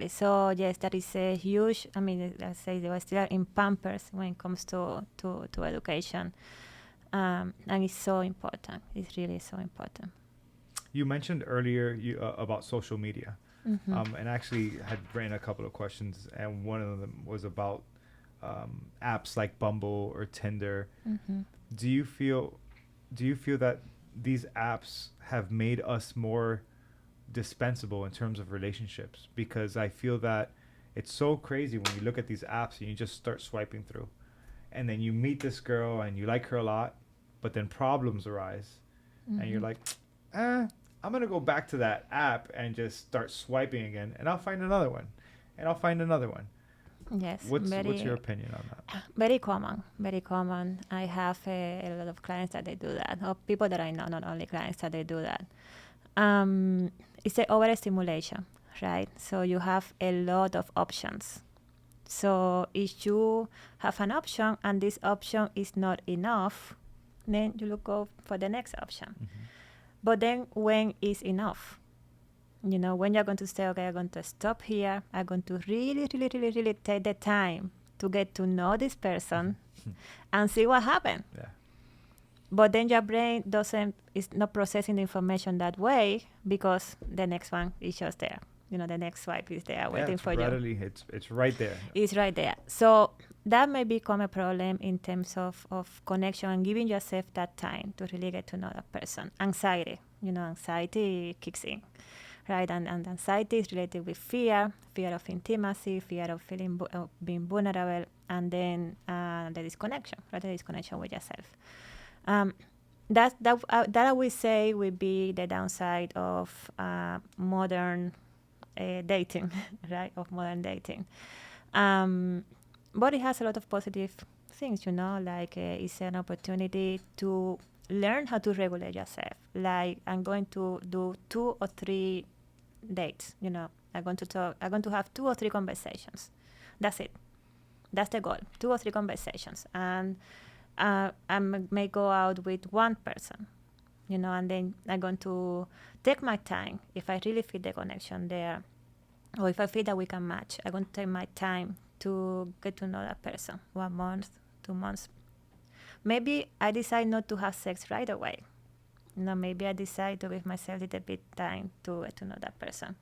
So yes, that is a huge. I mean, let's say they were still in Pampers when it comes to education, and it's so important. It's really so important. You mentioned earlier about social media. And actually had written a couple of questions, and one of them was about apps like Bumble or Tinder. Do you feel that these apps have made us more dispensable in terms of relationships? Because I feel that it's so crazy when you look at these apps and you just start swiping through, and then you meet this girl and you like her a lot, but then problems arise, and you're like, I'm going to go back to that app and just start swiping again, and I'll find another one, and I'll find another one. Yes. What's your opinion on that? Very common. I have a lot of clients that they do that, or people that I know, not only clients that they do that. It's an overstimulation, right? So you have a lot of options. So if you have an option and this option is not enough, then you go for the next option. But then when is enough? When you're going to say, okay, I'm going to stop here. I'm going to really, really, really, really take the time to get to know this person and see what happens. Yeah. But then your brain is not processing the information that way, because the next one is just there. The next swipe is there waiting for you. It's right there. It's right there. So that may become a problem in terms of connection and giving yourself that time to really get to know that person. Anxiety. Anxiety kicks in, right? And anxiety is related with fear of intimacy, fear of feeling being vulnerable, and then the disconnection, right? The disconnection with yourself. That I would say would be the downside of modern dating, right? Of modern dating. But it has a lot of positive things, like it's an opportunity to learn how to regulate yourself. Like, I'm going to do 2 or 3 dates. I'm going to have 2 or 3 conversations. That's it. That's the goal. 2 or 3 conversations, and I may go out with one person. And then I'm going to take my time. If I really feel the connection there, or if I feel that we can match, I'm going to take my time to get to know that person. 1 month, 2 months. Maybe I decide not to have sex right away. Maybe I decide to give myself a little bit time to get to know that person.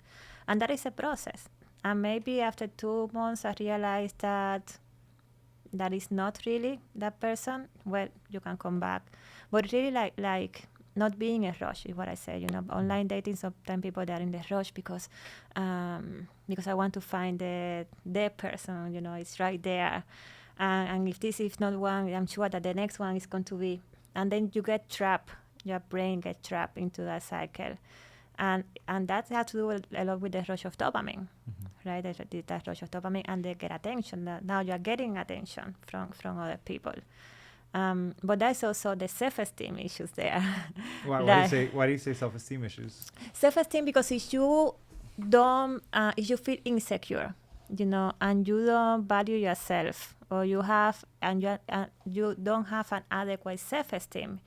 And that is a process. And maybe after 2 months, I realize that is not really that person. Well, you can come back. But really like not being a rush is what I say. Online dating, sometimes people they are in the rush because I want to find the person. It's right there, and if this is not one, I'm sure that the next one is going to be. And then you get trapped. Your brain gets trapped into that cycle, and that has to do a lot with the rush of dopamine, right? That rush of dopamine, and they get attention. Now you are getting attention from other people. But there's also the self-esteem issues there. Why do you say self-esteem issues? Self-esteem, because if you feel insecure and you don't value yourself, or you don't have an adequate self-esteem,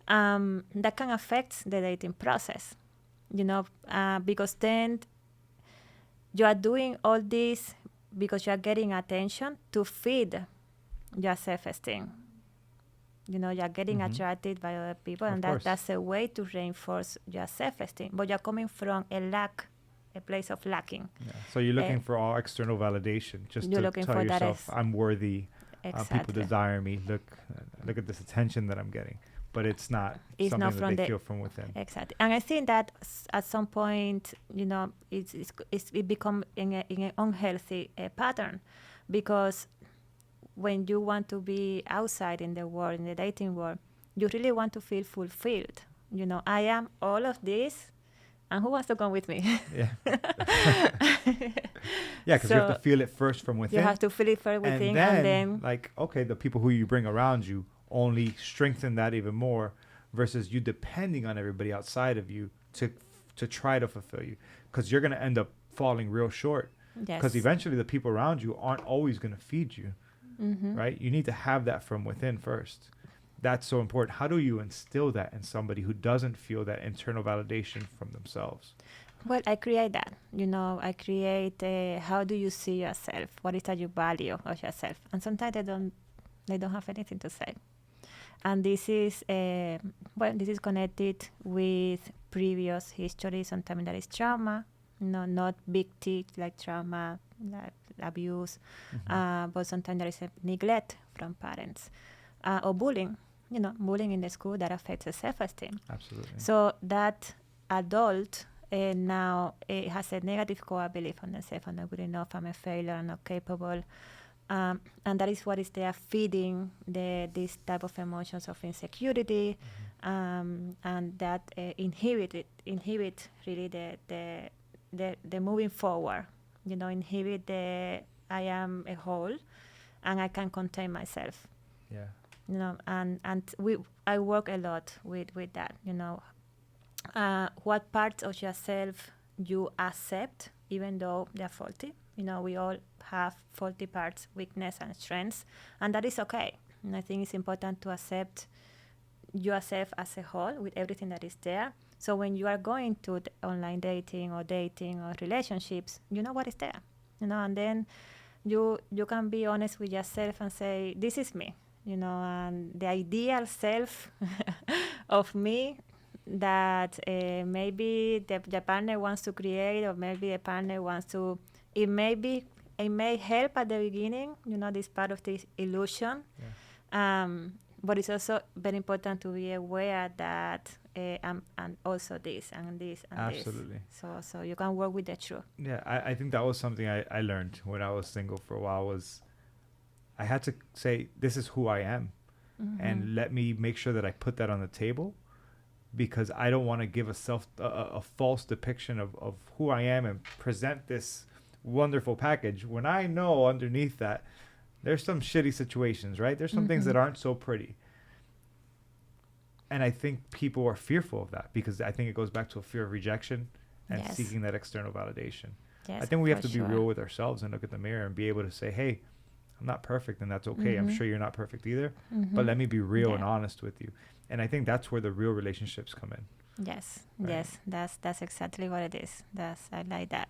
that can affect the dating process, because then you are doing all this because you are getting attention to feed your self-esteem. You are getting attracted by other people, and that's a way to reinforce your self-esteem. But you're coming from a place of lacking. Yeah. So you're looking for all external validation, just to tell yourself, I'm worthy. Exactly. People desire me. Look at this attention that I'm getting. But it's not something not that they feel from within. Exactly. And I think that at some point, it becomes in an unhealthy pattern, because when you want to be outside in the world, in the dating world, you really want to feel fulfilled. I am all of this, and who wants to come with me? Yeah. Yeah, because you have to feel it first from within. You have to feel it first within, and then the people who you bring around you only strengthen that even more, versus you depending on everybody outside of you to try to fulfill you, because you're going to end up falling real short, because eventually the people around you aren't always going to feed you. Right? You need to have that from within first. That's so important. How do you instill that in somebody who doesn't feel that internal validation from themselves? Well, I create that. I create how do you see yourself? What is that you value of yourself? And sometimes they don't have anything to say. And this is connected with previous history. Sometimes there is trauma, not big T like trauma, like abuse, but sometimes there is a neglect from parents, or bullying. Bullying in the school that affects the self-esteem. Absolutely. So that adult now has a negative core belief on themselves. I'm not good enough. I'm a failure. I'm not capable. And that is what is there feeding this type of emotions of insecurity, and that inhibit really the moving forward. Inhibit the I am a whole, and I can contain myself. Yeah. I work a lot with that. What parts of yourself you accept, even though they're faulty. We all have faulty parts, weakness, and strengths, and that is okay. And I think it's important to accept yourself as a whole with everything that is there. So when you are going to online dating or relationships, you know what is there. And then you can be honest with yourself and say, this is me. And the ideal self of me that maybe the partner wants to create, or maybe the partner wants to. It may help at the beginning, this part of this illusion. Yeah. But it's also very important to be aware that and also this and this and Absolutely. this. So you can work with the truth. Yeah, I think that was something I learned when I was single for a while. Was I had to say, this is who I am, and let me make sure that I put that on the table, because I don't want to give a false depiction of who I am and present this wonderful package when I know underneath that there's some shitty situations, right? There's some things that aren't so pretty. And I think people are fearful of that, because I think it goes back to a fear of rejection and seeking that external validation. Yes, I think we have to be real with ourselves and look at the mirror and be able to say, hey, I'm not perfect, and that's okay. I'm sure you're not perfect either, but let me be real and honest with you. And I think that's where the real relationships come in. Yes, right? Yes, that's exactly what it is. I like that.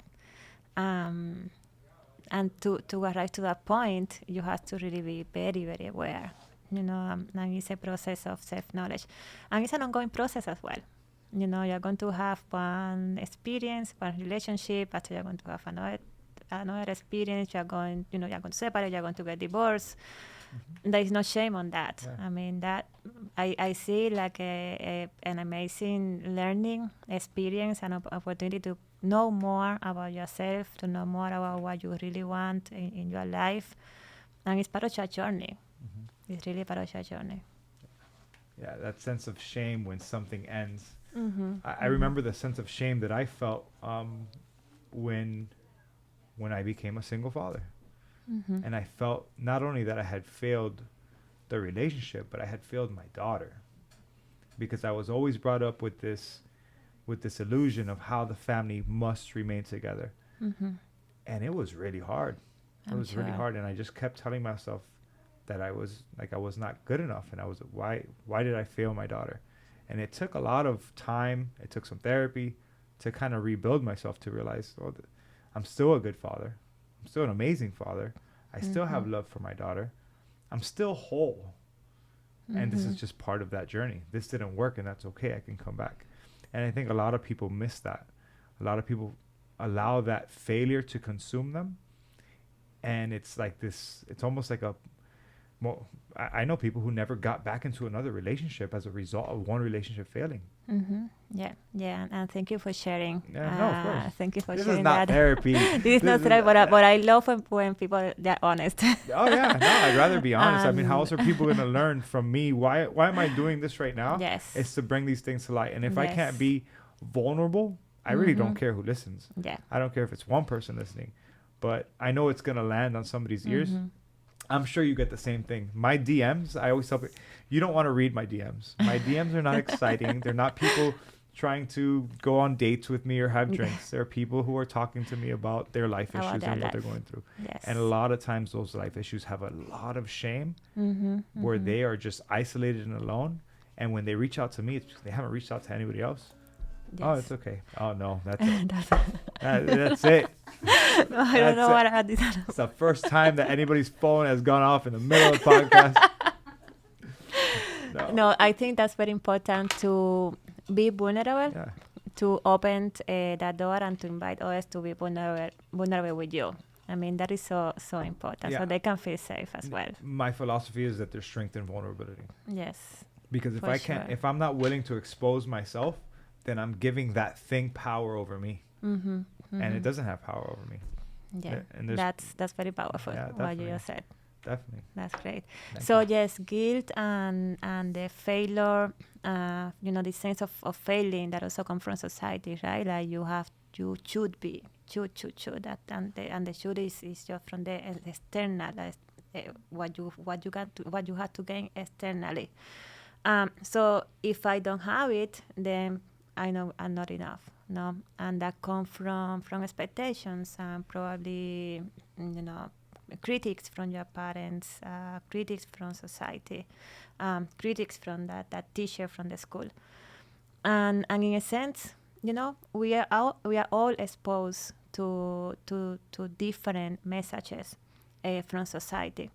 And to arrive to that point, you have to really be very, very aware. And it's a process of self-knowledge, and it's an ongoing process as well. You're going to have one experience, one relationship, after you're going to have another experience. You're going to separate, you're going to get divorced. There is no shame on that. Yeah. I mean, that I see like an amazing learning experience and opportunity to know more about yourself, to know more about what you really want in your life, and it's part of your journey. It's really part of your journey. Yeah, that sense of shame when something ends. I remember the sense of shame that I felt when I became a single father. And I felt not only that I had failed the relationship, but I had failed my daughter, because I was always brought up with this illusion of how the family must remain together. And it was really hard. It was really sure. hard. And I just kept telling myself that I was not good enough. And I was, why did I fail my daughter? And it took a lot of time. It took some therapy to kind of rebuild myself, to realize, oh, I'm still a good father. I'm still an amazing father. I still have love for my daughter. I'm still whole. And this is just part of that journey. This didn't work, and that's okay. I can come back. And I think a lot of people miss that. A lot of people allow that failure to consume them. And it's like this, it's almost like I know people who never got back into another relationship as a result of one relationship failing. Yeah, and thank you for sharing. Yeah, no, of course. Thank you for This sharing is not that. therapy. This is not therapy, but I love when people they're honest. Oh yeah, no, I'd rather be honest. I mean, how else are people going to learn from me? Why am I doing this right now? Yes. It's to bring these things to light. And if I Yes. can't be vulnerable, I really don't care who listens. Yeah. I don't care if it's one person listening, but I know it's going to land on somebody's ears. I'm sure you get the same thing. My DMs, I always tell people, you don't want to read my DMs. My DMs are not exciting. They're not people trying to go on dates with me or have drinks. They're people who are talking to me about their life issues and what they're going through. Yes. And a lot of times those life issues have a lot of shame where they are just isolated and alone. And when they reach out to me, it's because they haven't reached out to anybody else. Yes. Oh, it's okay. Oh, no, that's it. That's That's it. no, I don't know what I did. It's the first time that anybody's phone has gone off in the middle of the podcast. No, I think that's very important to be vulnerable, Yeah. to open that door and to invite others to be vulnerable with you. I mean, that is so important, Yeah. so they can feel safe as well. My philosophy is that there's strength in vulnerability. Yes. Because For sure. if I'm not willing to expose myself, then I'm giving that thing power over me. And it doesn't have power over me. Yeah, And there's- that's very powerful, Yeah, what definitely. you just said. Definitely. That's great. Thank So you. yes, guilt and the failure, the sense of failing that also comes from society, right? Like you should be, should that, and the should is just from the external, what you have to gain externally. So if I don't have it, then I know I'm not enough. No, and that comes from expectations and probably critics from your parents, critics from society, critics from that teacher from the school, and in a sense, we are all exposed to different messages from society.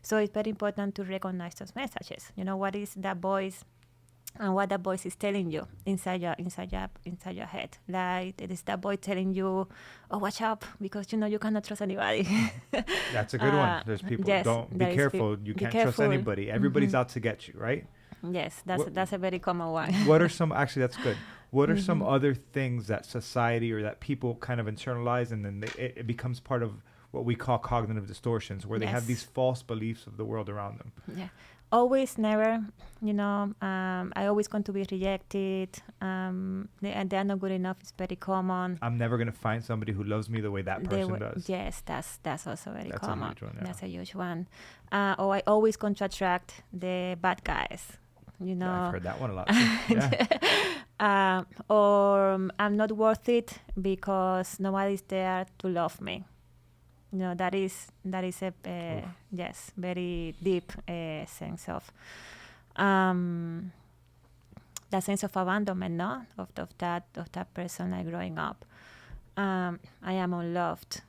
So it's very important to recognize those messages. What is that voice, and what that voice is telling you inside your head. Like it is that voice telling you, "Oh, watch out, because you cannot trust anybody." That's a good one. There's people, yes, don't be there is careful. You be can't trust careful. anybody. Everybody's out to get you, right? Yes, that's a very common one. What are some, actually, that's good. What are some other things that society or that people kind of internalize, and then it becomes part of what we call cognitive distortions, where they have Yes. these false beliefs of the world around them? Yeah. Always, never, I always going to be rejected. They're not good enough. It's very common. I'm never going to find somebody who loves me the way that person does. Yes, that's also very That's a common. huge one, yeah. That's a huge one. Or I always going to attract the bad guys. Yeah, I've heard that one a lot too. Yeah. Or I'm not worth it because nobody's there to love me. That is a very deep sense of that sense of abandonment, no, of that person like growing up. I am unloved.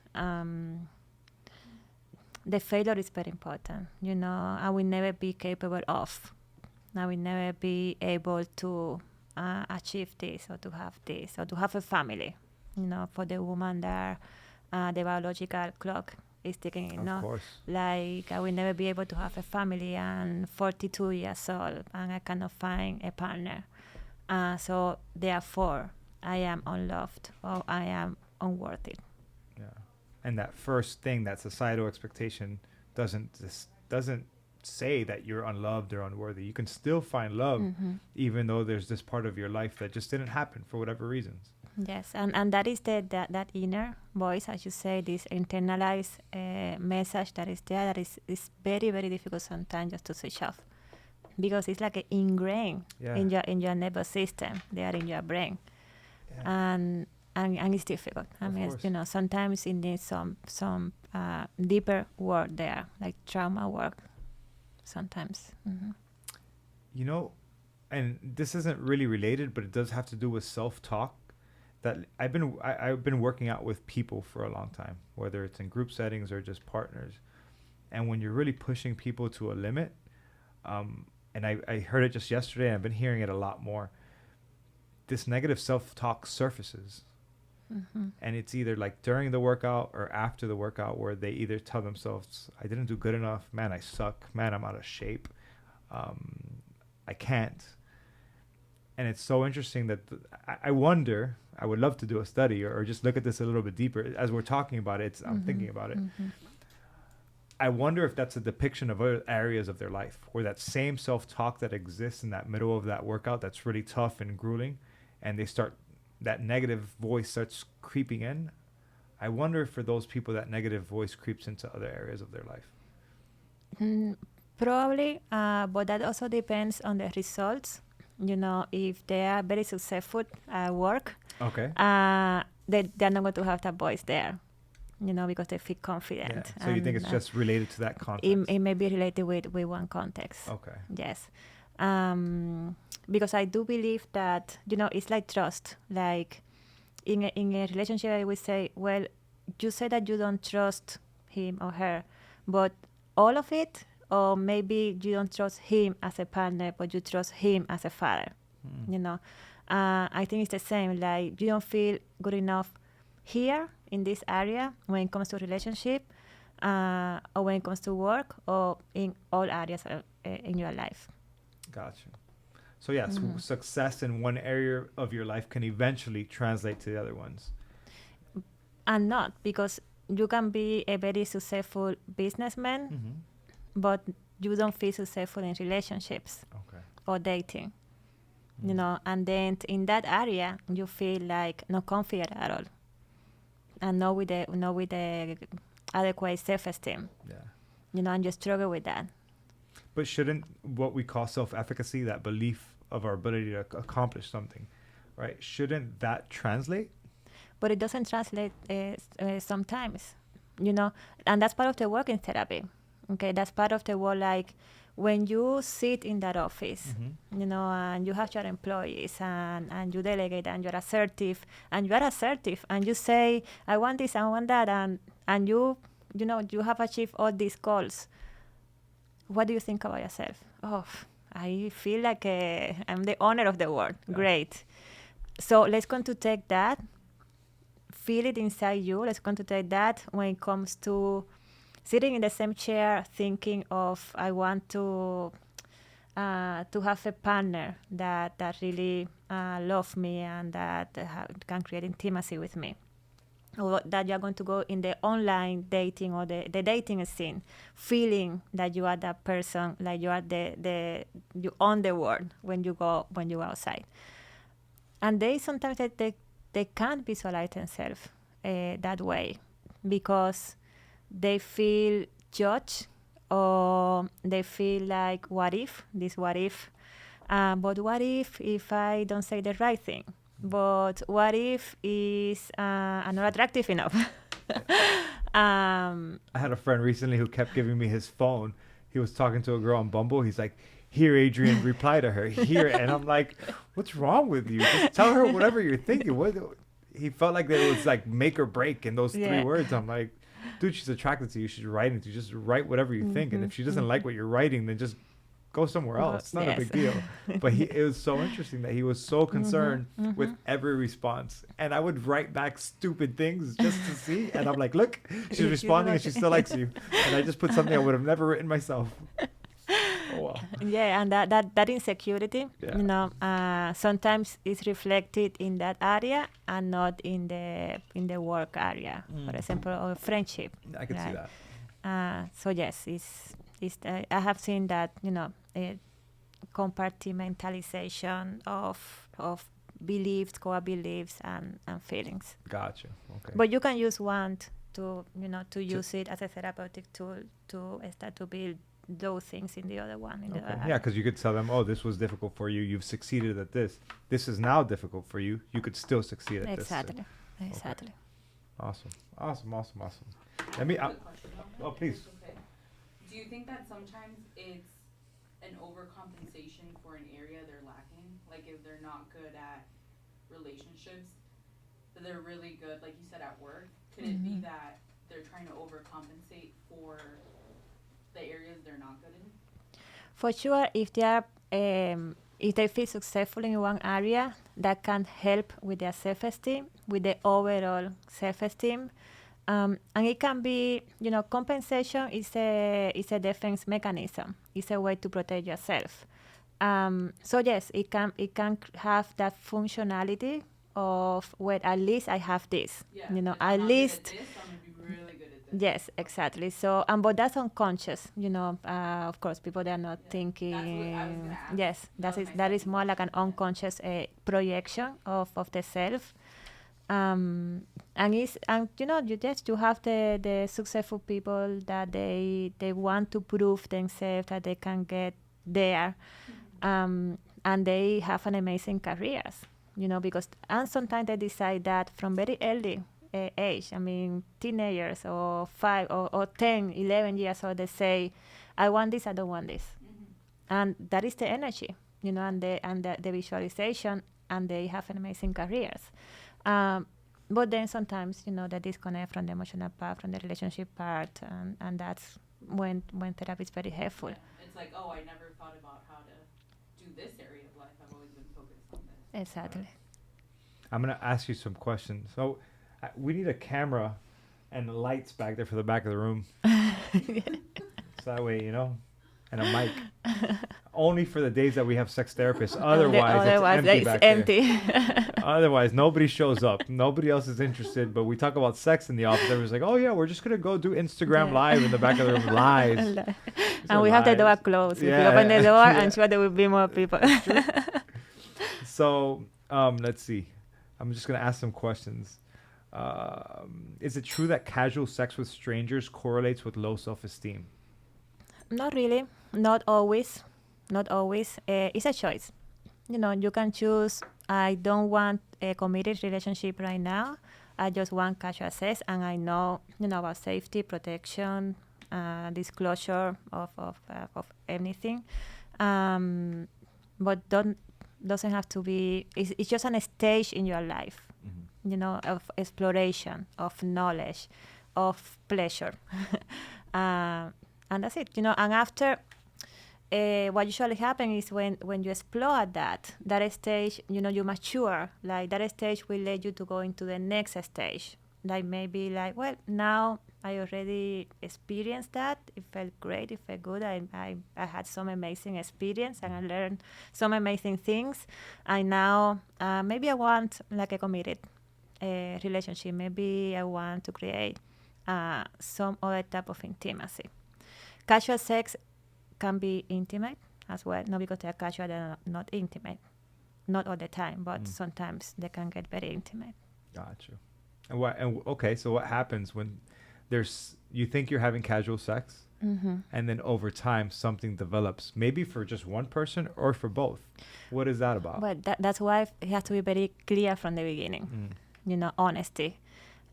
The failure is very important. I will never be capable of. I will never be able to achieve this or to have this or to have a family. For the woman there. The biological clock is ticking. Of course. Like I will never be able to have a family. I'm 42 years old and I cannot find a partner. So therefore, I am unloved or I am unworthy. Yeah, and that first thing, that societal expectation, doesn't say that you're unloved or unworthy. You can still find love, even though there's this part of your life that just didn't happen for whatever reasons. Yes, and that is that inner voice, as you say, this internalized message that is there, that is very, very difficult sometimes just to switch off, because it's like ingrained in your nervous system. They are in your brain, and and it's difficult. I Of mean, course. you know, sometimes it needs some deeper work there, like trauma work. Sometimes. You know, and this isn't really related, but it does have to do with self-talk. That I've been working out with people for a long time, whether it's in group settings or just partners. And when you're really pushing people to a limit, and I heard it just yesterday, and I've been hearing it a lot more. This negative self-talk surfaces, and it's either like during the workout or after the workout, where they either tell themselves, "I didn't do good enough. Man, I suck. Man, I'm out of shape. I can't." And it's so interesting that I wonder, I would love to do a study or just look at this a little bit deeper. As we're talking about it, I'm thinking about it. I wonder if that's a depiction of other areas of their life where that same self-talk that exists in that middle of that workout that's really tough and grueling, and that negative voice starts creeping in. I wonder if for those people that negative voice creeps into other areas of their life. Probably, but that also depends on the results. You know, if they are very successful at work, Okay. they're not going to have that voice there, you know, because they feel confident. Yeah. So you think it's just related to that context? It may be related with one context. Okay. Yes. Because I do believe that, you know, it's like trust. Like in a relationship, I would say, well, you say that you don't trust him or her, but all of it, or maybe you don't trust him as a partner, but you trust him as a father. You know, I think it's the same. Like you don't feel good enough here in this area when it comes to relationship, or when it comes to work, or in all areas in your life. Gotcha. So yes, success in one area of your life can eventually translate to the other ones. And not, because you can be a very successful businessman, but you don't feel successful in relationships or dating. You know, and then in that area you feel like not confident at all, and not with the adequate self-esteem. Yeah. You know, and you struggle with that. But shouldn't what we call self-efficacy, that belief of our ability to accomplish something, right? Shouldn't that translate? But it doesn't translate sometimes, you know, and that's part of the work in therapy. Okay, that's part of the work. Like when you sit in that office, you know, and you have your employees, and you delegate, and you're assertive, and you say, I want this, I want that, and you know, you have achieved all these goals. What do you think about yourself? Oh, I feel like I'm the owner of the world. Yeah. Great. So let's going to take that, feel it inside you. Let's going to take that when it comes to sitting in the same chair, thinking of, I want to have a partner that really loves me and that can create intimacy with me. Or that you're going to go in the online dating or the dating scene, feeling that you are that person, like you are you own the world when you go outside. And they sometimes they can't visualize themselves that way, because they feel judged, or they feel like, what if? But what if I don't say the right thing? But what if I'm not attractive enough? I had a friend recently who kept giving me his phone. He was talking to a girl on Bumble. He's like, "Here, Adrian, reply to her. Here." And I'm like, what's wrong with you? Just tell her whatever you're thinking. What? He felt like there was like make or break in those 3 words. I'm like, dude, she's attracted to you. She's writing to you. Just write whatever you think. And if she doesn't like what you're writing, then just go somewhere else. It's not a big deal. But it was so interesting that he was so concerned with every response. And I would write back stupid things just to see. And I'm like, look, she's responding and she still likes you. And I just put something I would have never written myself. Oh, wow. Yeah, and that insecurity, you know, sometimes is reflected in that area and not in the work area, for example, or friendship. I can see that. So yes, I have seen that, you know, compartmentalization of beliefs, core beliefs, and feelings. Gotcha. Okay. But you can use one to use it as a therapeutic tool to start to build those things in the other one. Yeah, because you could tell them, oh, this was difficult for you. You've succeeded at this. This is now difficult for you. You could still succeed at this. Exactly. Exactly. Awesome. Let me. Oh, please. Okay. Do you think that sometimes it's an overcompensation for an area they're lacking? Like if they're not good at relationships, but they're really good, like you said, at work. Could it be that they're trying to overcompensate for the areas they're not good in? For sure, if they feel successful in one area, that can help with their self-esteem, with the overall self-esteem. And it can be, compensation is a defense mechanism. It's a way to protect yourself. So yes, it can have that functionality of, well, at least I have this. Yeah. At least. Good at this, I'm gonna be really good at this. Yes, exactly. So, but that's unconscious. Of course, people, they're not thinking. That's what I was gonna ask. Yes, that is more like an unconscious projection of the self. You have the successful people that they want to prove themselves that they can get there, and they have an amazing careers. Because and sometimes they decide that from very early age. I mean, teenagers or 5 or 10, 11 years old, they say, I want this, I don't want this. And that is the energy, and the visualization, and they have an amazing careers. But then sometimes, they disconnect from the emotional part, from the relationship part, and that's when therapy is very helpful. Yeah. It's like, I never thought about how to do this area of life. I've always been focused on this. Exactly. I'm gonna ask you some questions. So, we need a camera and lights back there for the back of the room. So that way, and a mic. Only for the days that we have sex therapists. Otherwise it's empty back there. Otherwise, nobody shows up. Nobody else is interested. But we talk about sex in the office. Everyone's like, oh, yeah, we're just going to go do Instagram Live in the back of the room. Lies. And we have the door closed. If you open the door, I'm sure there will be more people. So, let's see. I'm just going to ask some questions. Is it true that casual sex with strangers correlates with low self-esteem? Not really. Not always. It's a choice. You can choose, I don't want a committed relationship right now. I just want casual sex, and I know, about safety, protection, disclosure of anything. But doesn't have to be. It's just a stage in your life, of exploration, of knowledge, of pleasure, and that's it. And after. What usually happens is when you explore that stage, you mature. Like that stage will lead you to go into the next stage. Like maybe like, well, now I already experienced that. It felt great. It felt good. I had some amazing experience, and I learned some amazing things. And now maybe I want like a committed relationship. Maybe I want to create some other type of intimacy. Casual sex can be intimate as well. Not because they're casual, they're not intimate. Not all the time, but sometimes they can get very intimate. Gotcha. So what happens when you think you're having casual sex, and then over time something develops, maybe for just one person or for both? What is that about? Well, that's why it has to be very clear from the beginning. Honesty.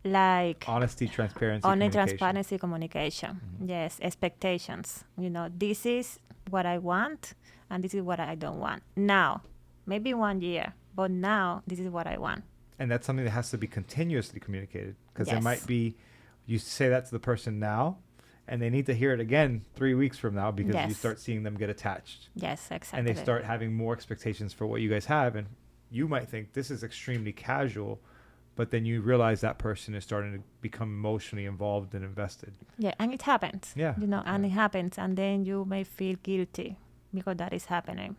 Like honesty, transparency, communication. Yes, expectations. This is what I want, and this is what I don't want. Now, maybe 1 year, but now this is what I want. And that's something that has to be continuously communicated, because there might be, you say that to the person now, and they need to hear it again 3 weeks from now, because you start seeing them get attached. Yes, exactly. And they start having more expectations for what you guys have, and you might think this is extremely casual. But then you realize that person is starting to become emotionally involved and invested. Yeah, and it happens. Yeah. And it happens. And then you may feel guilty because that is happening.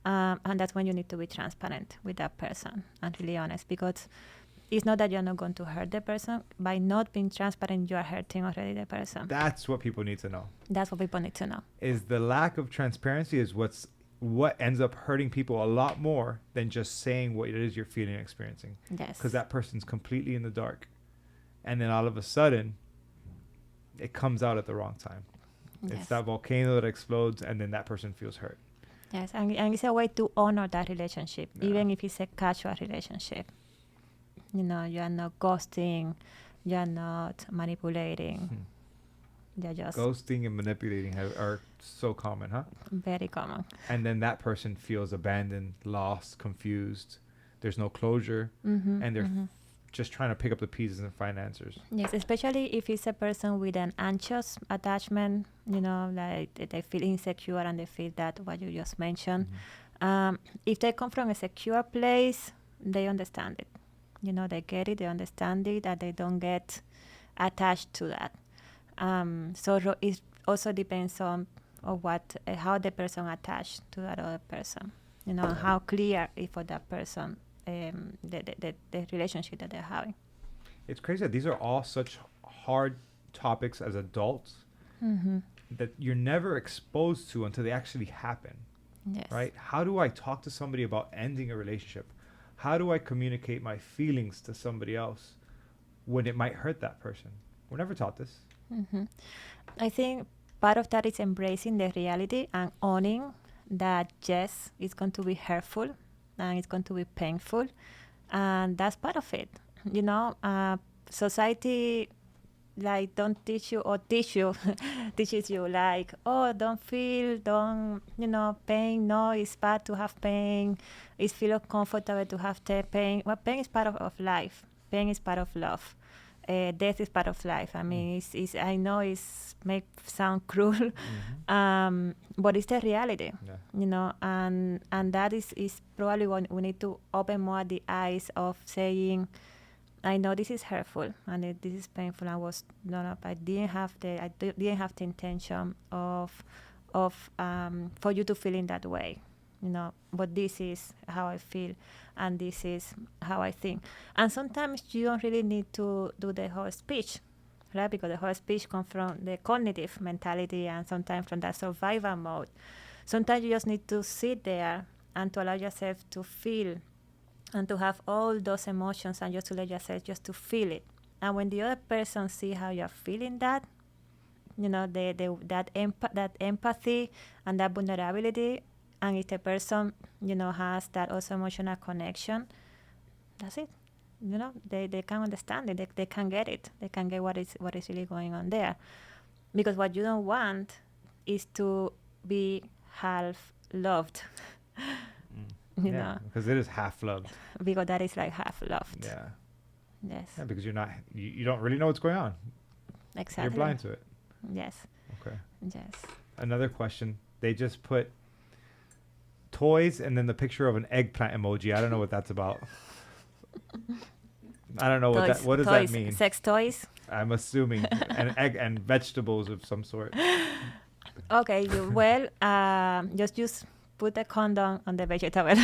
And that's when you need to be transparent with that person and really honest. Because it's not that you're not going to hurt the person. By not being transparent, you are hurting already the person. That's what people need to know. That's what people need to know. Is the lack of transparency is what ends up hurting people a lot more than just saying what it is you're feeling and experiencing. Yes. Because that person's completely in the dark. And then all of a sudden, it comes out at the wrong time. Yes. It's that volcano that explodes, and then that person feels hurt. Yes, and it's a way to honor that relationship, even if it's a casual relationship. You are not ghosting. You are not manipulating. They're just Ghosting and manipulating are so common, huh? very common. And then that person feels abandoned, lost, confused. There's no closure, and they're just trying to pick up the pieces and find answers. Yes, especially if it's a person with an anxious attachment, like they feel insecure and they feel that what you just mentioned. If they come from a secure place, they understand it. They get it, they understand it, that they don't get attached to that. It also depends on what how the person attached to that other person. How clear is for that person the relationship that they're having. It's crazy that these are all such hard topics as adults that you're never exposed to until they actually happen. Yes. Right? How do I talk to somebody about ending a relationship? How do I communicate my feelings to somebody else when it might hurt that person? We're never taught this. I think part of that is embracing the reality and owning that, yes, it's going to be hurtful and it's going to be painful, and that's part of it. Society like don't teach you or teaches you like, oh, don't feel, don't, pain. No, it's bad to have pain. It's feel uncomfortable to have pain. Well, pain is part of life. Pain is part of love. Death is part of life. I mean, it's I know it's may sound cruel, but it's the reality, and that is probably when we need to open more the eyes of saying, I know this is hurtful and this is painful. I didn't have the intention of for you to feel in that way, but this is how I feel and this is how I think. And sometimes you don't really need to do the whole speech, right? Because the whole speech comes from the cognitive mentality and sometimes from that survival mode. Sometimes you just need to sit there and to allow yourself to feel and to have all those emotions and just to let yourself just to feel it. And when the other person see how you're feeling that, that empathy and that vulnerability, and if the person, has that also emotional connection, that's it. They can understand it. They can get it. They can get what is really going on there. Because what you don't want is to be half loved. Because it is half loved. Because that is like half loved. Yeah. Yes. Yeah, because you don't really know what's going on. Exactly. You're blind to it. Yes. Okay. Yes. Another question. They just put toys and then the picture of an eggplant emoji. I don't know what that's about. I don't know what does that mean? Sex toys? I'm assuming an egg and vegetables of some sort. Okay, just put a condom on the vegetable.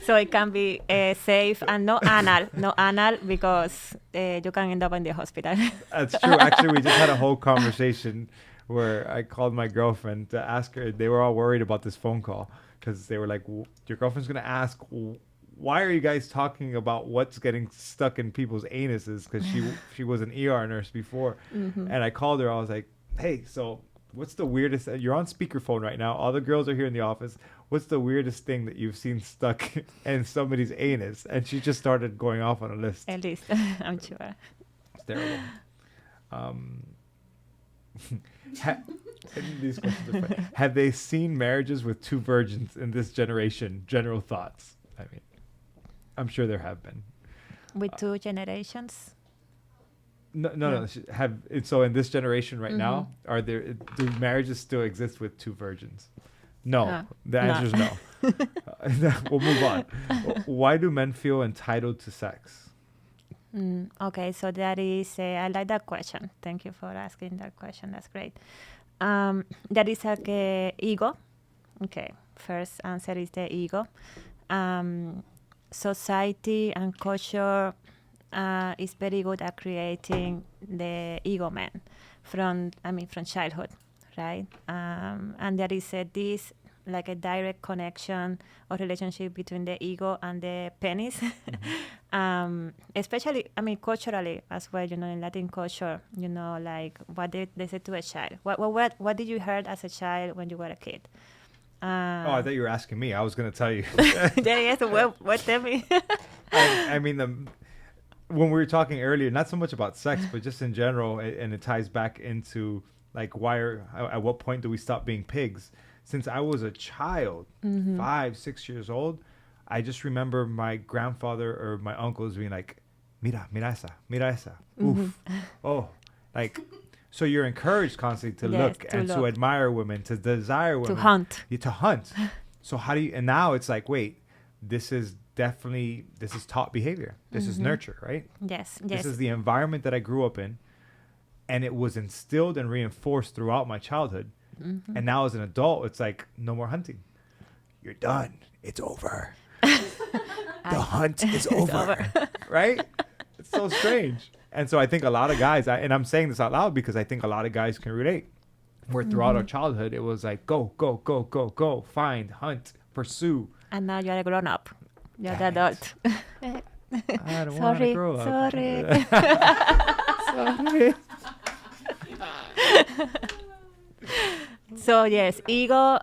So it can be safe and no anal because you can end up in the hospital. That's true. Actually, we just had a whole conversation where I called my girlfriend to ask her. They were all worried about this phone call because they were like, your girlfriend's going to ask, why are you guys talking about what's getting stuck in people's anuses? Because she was an ER nurse before. And I called her. I was like, hey, so what's the weirdest? You're on speakerphone right now. All the girls are here in the office. What's the weirdest thing that you've seen stuck in somebody's anus? And she just started going off on a list. At least, I'm sure. It's terrible. These questions are funny. Have they seen marriages with two virgins in this generation? General thoughts. I mean, I'm sure there have been. With two generations? No. So in this generation right now, do marriages still exist with two virgins? No. The answer is no. We'll move on. Why do men feel entitled to sex? Okay, so that is, I like that question. Thank you for asking that question. That's great. That is like ego. Okay, first answer is the ego. Society and culture is very good at creating the ego man from childhood, right? And there is this like a direct connection or relationship between the ego and the penis, especially, culturally as well, in Latin culture, like what they say to a child. What did you hear as a child when you were a kid? I thought you were asking me. I was going to tell you. Yes, what tell me? I mean, when we were talking earlier, not so much about sex, but just in general, and it ties back into like at what point do we stop being pigs? Since I was a child, 5, 6 years old, I just remember my grandfather or my uncles being like, mira esa, mira esa. Oof. Oh, like, so you're encouraged constantly to look and to admire women, to desire women. To hunt. Yeah, to hunt. So how do you, and now it's like, wait, this is taught behavior. This is nurture, right? Yes. This is the environment that I grew up in. And it was instilled and reinforced throughout my childhood. And now as an adult, it's like, no more hunting. You're done. It's over. The hunt is over. Right? It's so strange. And so I think a lot of guys, and I'm saying this out loud because I think a lot of guys can relate, where throughout our childhood, it was like, go, go, go, go, go, find, hunt, pursue. And now you're a grown up. You're the adult. I don't want to grow up. Sorry. So yes, ego,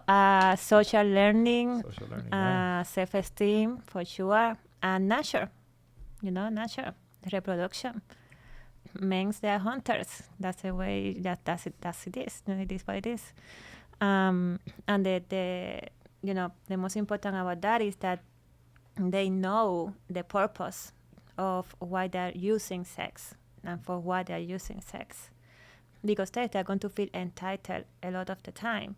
social learning, self-esteem for sure, and nature. Nature, reproduction. Men, they are hunters. That's the way. That's it. It is. It is what it is. And the most important about that is that they know the purpose of why they're using sex and for what they're using sex, because they're going to feel entitled a lot of the time,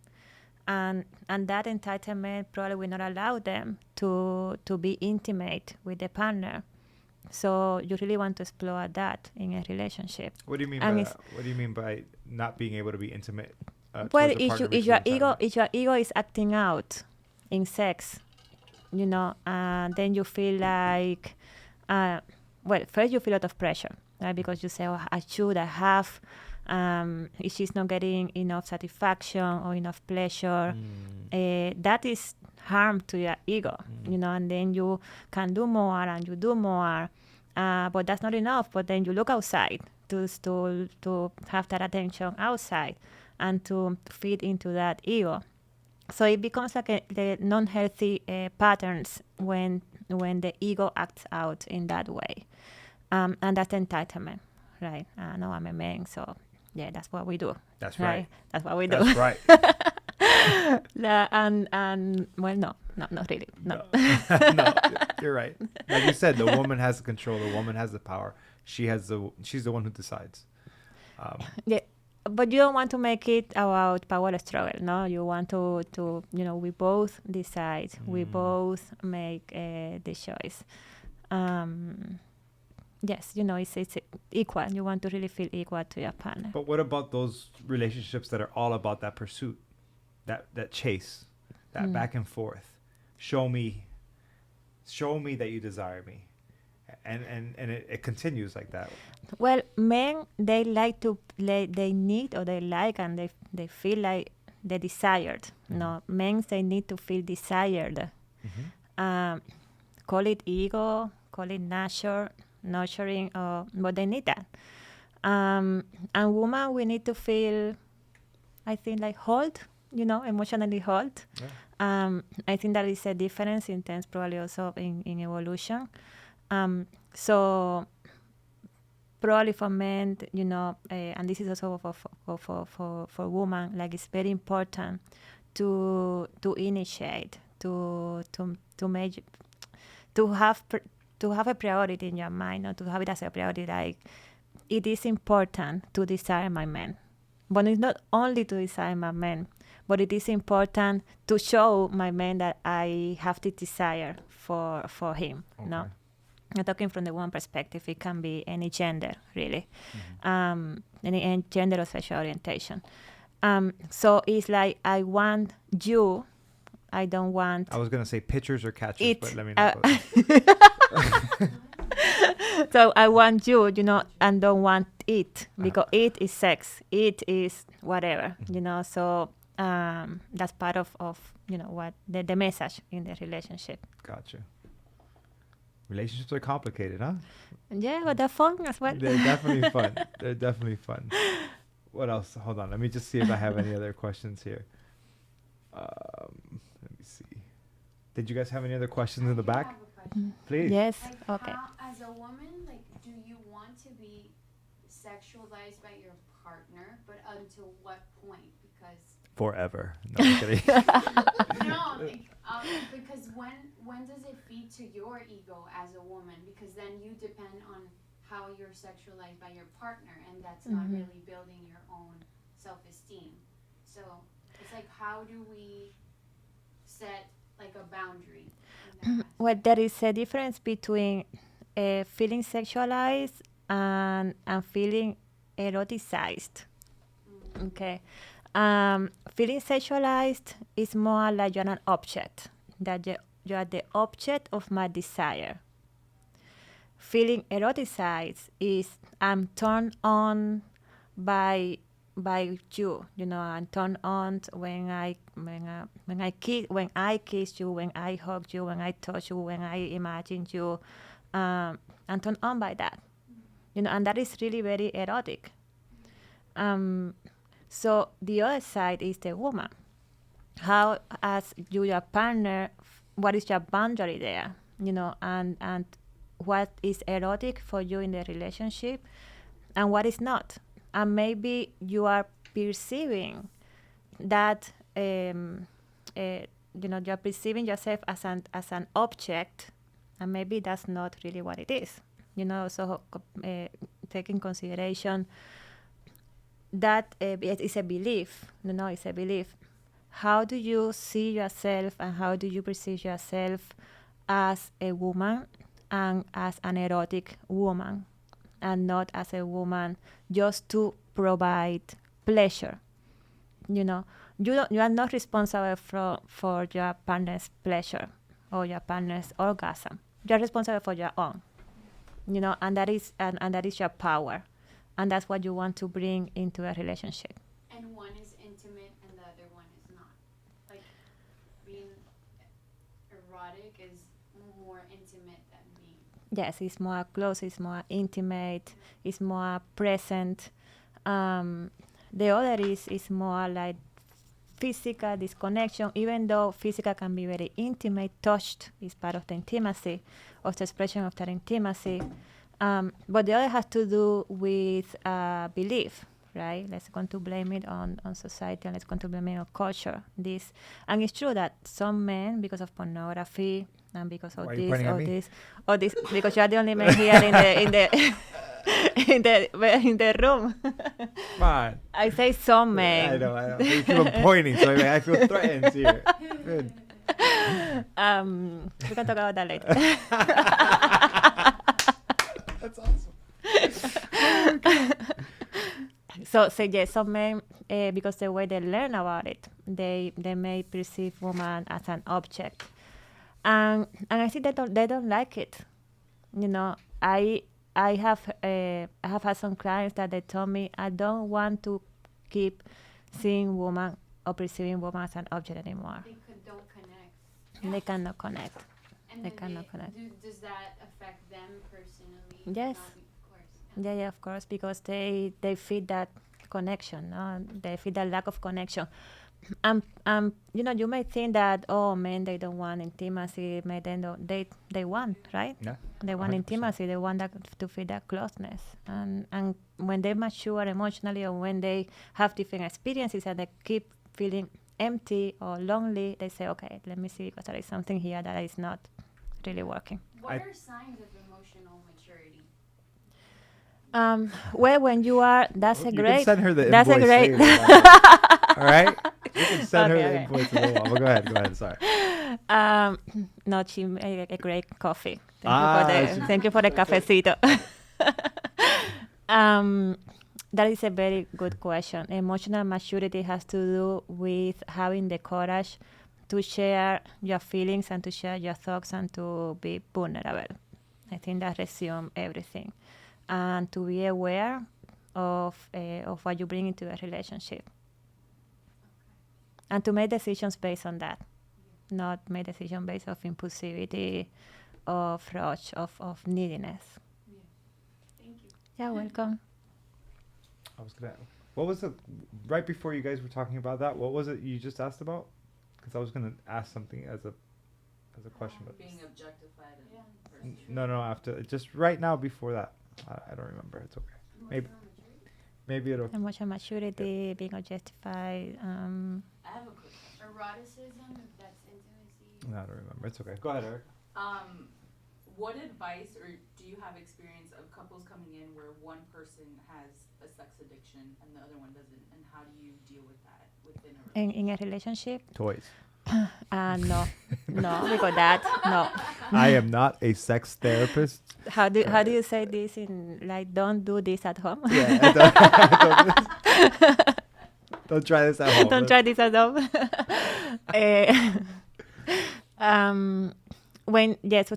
and that entitlement probably will not allow them to be intimate with the partner. So you really want to explore that in a relationship. What do you mean by that? What do you mean by not being able to be intimate? Well, if your ego is acting out in sex, then you feel like, first you feel a lot of pressure, right? Because you say, I have. If she's not getting enough satisfaction or enough pleasure, that is harm to your ego, and then you can do more and you do more, but that's not enough. But then you look outside to have that attention outside and to feed into that ego. So it becomes like the non-healthy patterns when the ego acts out in that way, and that's entitlement, right? No, I'm a man, so. Yeah, that's what we do. That's right. That's what we do. That's right. And well, no, not really. No. No, you're right. Like you said, the woman has the control. The woman has the power. She's the one who decides. Yeah, but you don't want to make it about power struggle. No, you want to we both decide. We both make the choice. Yes, it's equal. You want to really feel equal to your partner. But what about those relationships that are all about that pursuit, that chase, that back and forth? Show me that you desire me, and it continues like that. Well, men, they need or they like and they feel like they're desired. No, men, they need to feel desired. Call it ego, call it nurturing, but they need that. And woman, we need to feel, I think, like hold, emotionally hold. Yeah. I think that is a difference in terms probably also in evolution. So probably for men, and this is also for women, like it's very important to initiate, to have a priority in your mind, or to have it as a priority, like it is important to desire my man. But it's not only to desire my man, but it is important to show my man that I have the desire for him. Okay. No, I'm talking from the woman perspective. It can be any gender, really, any gender or sexual orientation. So it's like I want you. I don't want. I was gonna say pitchers or catchers, but let me know. So I want you, and don't want it, because it is sex. It is whatever, So that's part of what the message in the relationship. Gotcha. Relationships are complicated, huh? Yeah, but they're fun as well. They're definitely fun. They're definitely fun. What else? Hold on. Let me just see if I have any other questions here. Did you guys have any other questions in the back? I have a question. Please. Yes. Like, Okay. how, as a woman, like, do you want to be sexualized by your partner, but until what point? Because Forever. No, I'm kidding. no, like, because when does it feed to your ego as a woman? Because then you depend on how you're sexualized by your partner, and that's not really building your own self-esteem. So it's like, how do we set like a boundary? in that Well, aspect? there is a difference between feeling sexualized and feeling eroticized. Mm. Okay. Feeling sexualized is more like you're an object, that you are the object of my desire. Feeling eroticized is I'm turned on by you. You know, I'm turned on when I kiss you, when I hug you, when I touch you, when I imagine you. I'm turned on by that. You know, and that is really very erotic. So the other side is the woman. How, as you, your partner, what is your boundary there? You know, and what is erotic for you in the relationship, and what is not. And maybe you are perceiving that, you know, you're perceiving yourself as an object, and maybe that's not really what it is. You know, so take in consideration that it is a belief. No, it's a belief. How do you see yourself and how do you perceive yourself as a woman and as an erotic woman, and not as a woman just to provide pleasure? You know, you are not responsible for your partner's pleasure or your partner's orgasm. You're responsible for your own. You know, and that is your power. And that's what you want to bring into a relationship. And one is intimate and the other one is not. Like, being erotic is more intimate than being. Yes, it's more close, it's more intimate, it's more present. The other is more like physical disconnection, even though physical can be very intimate. Touched is part of the intimacy, of the expression of that intimacy. But the other has to do with belief, right? Let's go to blame it on society, and let's go to blame it on culture. This, and it's true that some men, because of pornography and because of Why are you pointing at me? this, because you are the only man here in the room. Come on. I say some men. I know. You keep on pointing, so I feel threatened here. Good. We can talk about that later. That's awesome. So yes, some men, because the way they learn about it, they may perceive woman as an object, and I think they don't like it. You know, I have had some clients that they told me, I don't want to keep seeing woman or perceiving woman as an object anymore. Don't connect. They cannot connect. And They then cannot connect. does that affect them personally? Yes. Of course. Yeah, of course, because they feel that connection, no? They feel that lack of connection. You know, you may think that, oh, men, they don't want intimacy, men, they want, right? Yeah. They want 100%. intimacy, they want that, to feel that closeness. And when they mature emotionally, or when they have different experiences and they keep feeling empty or lonely, they say, okay, let me see, because there is something here that is not really working. What I- are signs of emotional maturity? Well, when you are, that's a You can great. send her the That's a invoice great. later. All right? You can send her Okay, the okay. invoice a little while. Go ahead. Sorry. No, she made a great coffee. Ah, Thank you for the cafecito. That is a very good question. Emotional maturity has to do with having the courage to share your feelings and to share your thoughts and to be vulnerable. I think that resumes everything. And to be aware of what you bring into a relationship. And to make decisions based on that. Not make decisions based of impulsivity, of rush, of neediness. Yeah. Thank you. You're welcome. I was gonna. What was it? Right before you guys were talking about that, what was it you just asked about? Because I was gonna ask something as a question, but Being objectified and Yeah. no, after just right now before that, I don't remember. It's okay. Maybe it'll. Emotional maturity, being objectified. I have a quick question. Eroticism, if that's intimacy. No, I don't remember. It's okay. Go ahead, Eric. What advice, or do you have experience of couples coming in where one person has a sex addiction and the other one doesn't, and how do you deal with that within a relationship? In a relationship? Toys. No, because that, no. I am not a sex therapist. How do you say this in, like, don't do this at home? Yeah. Don't try this at home. Don't try this at home.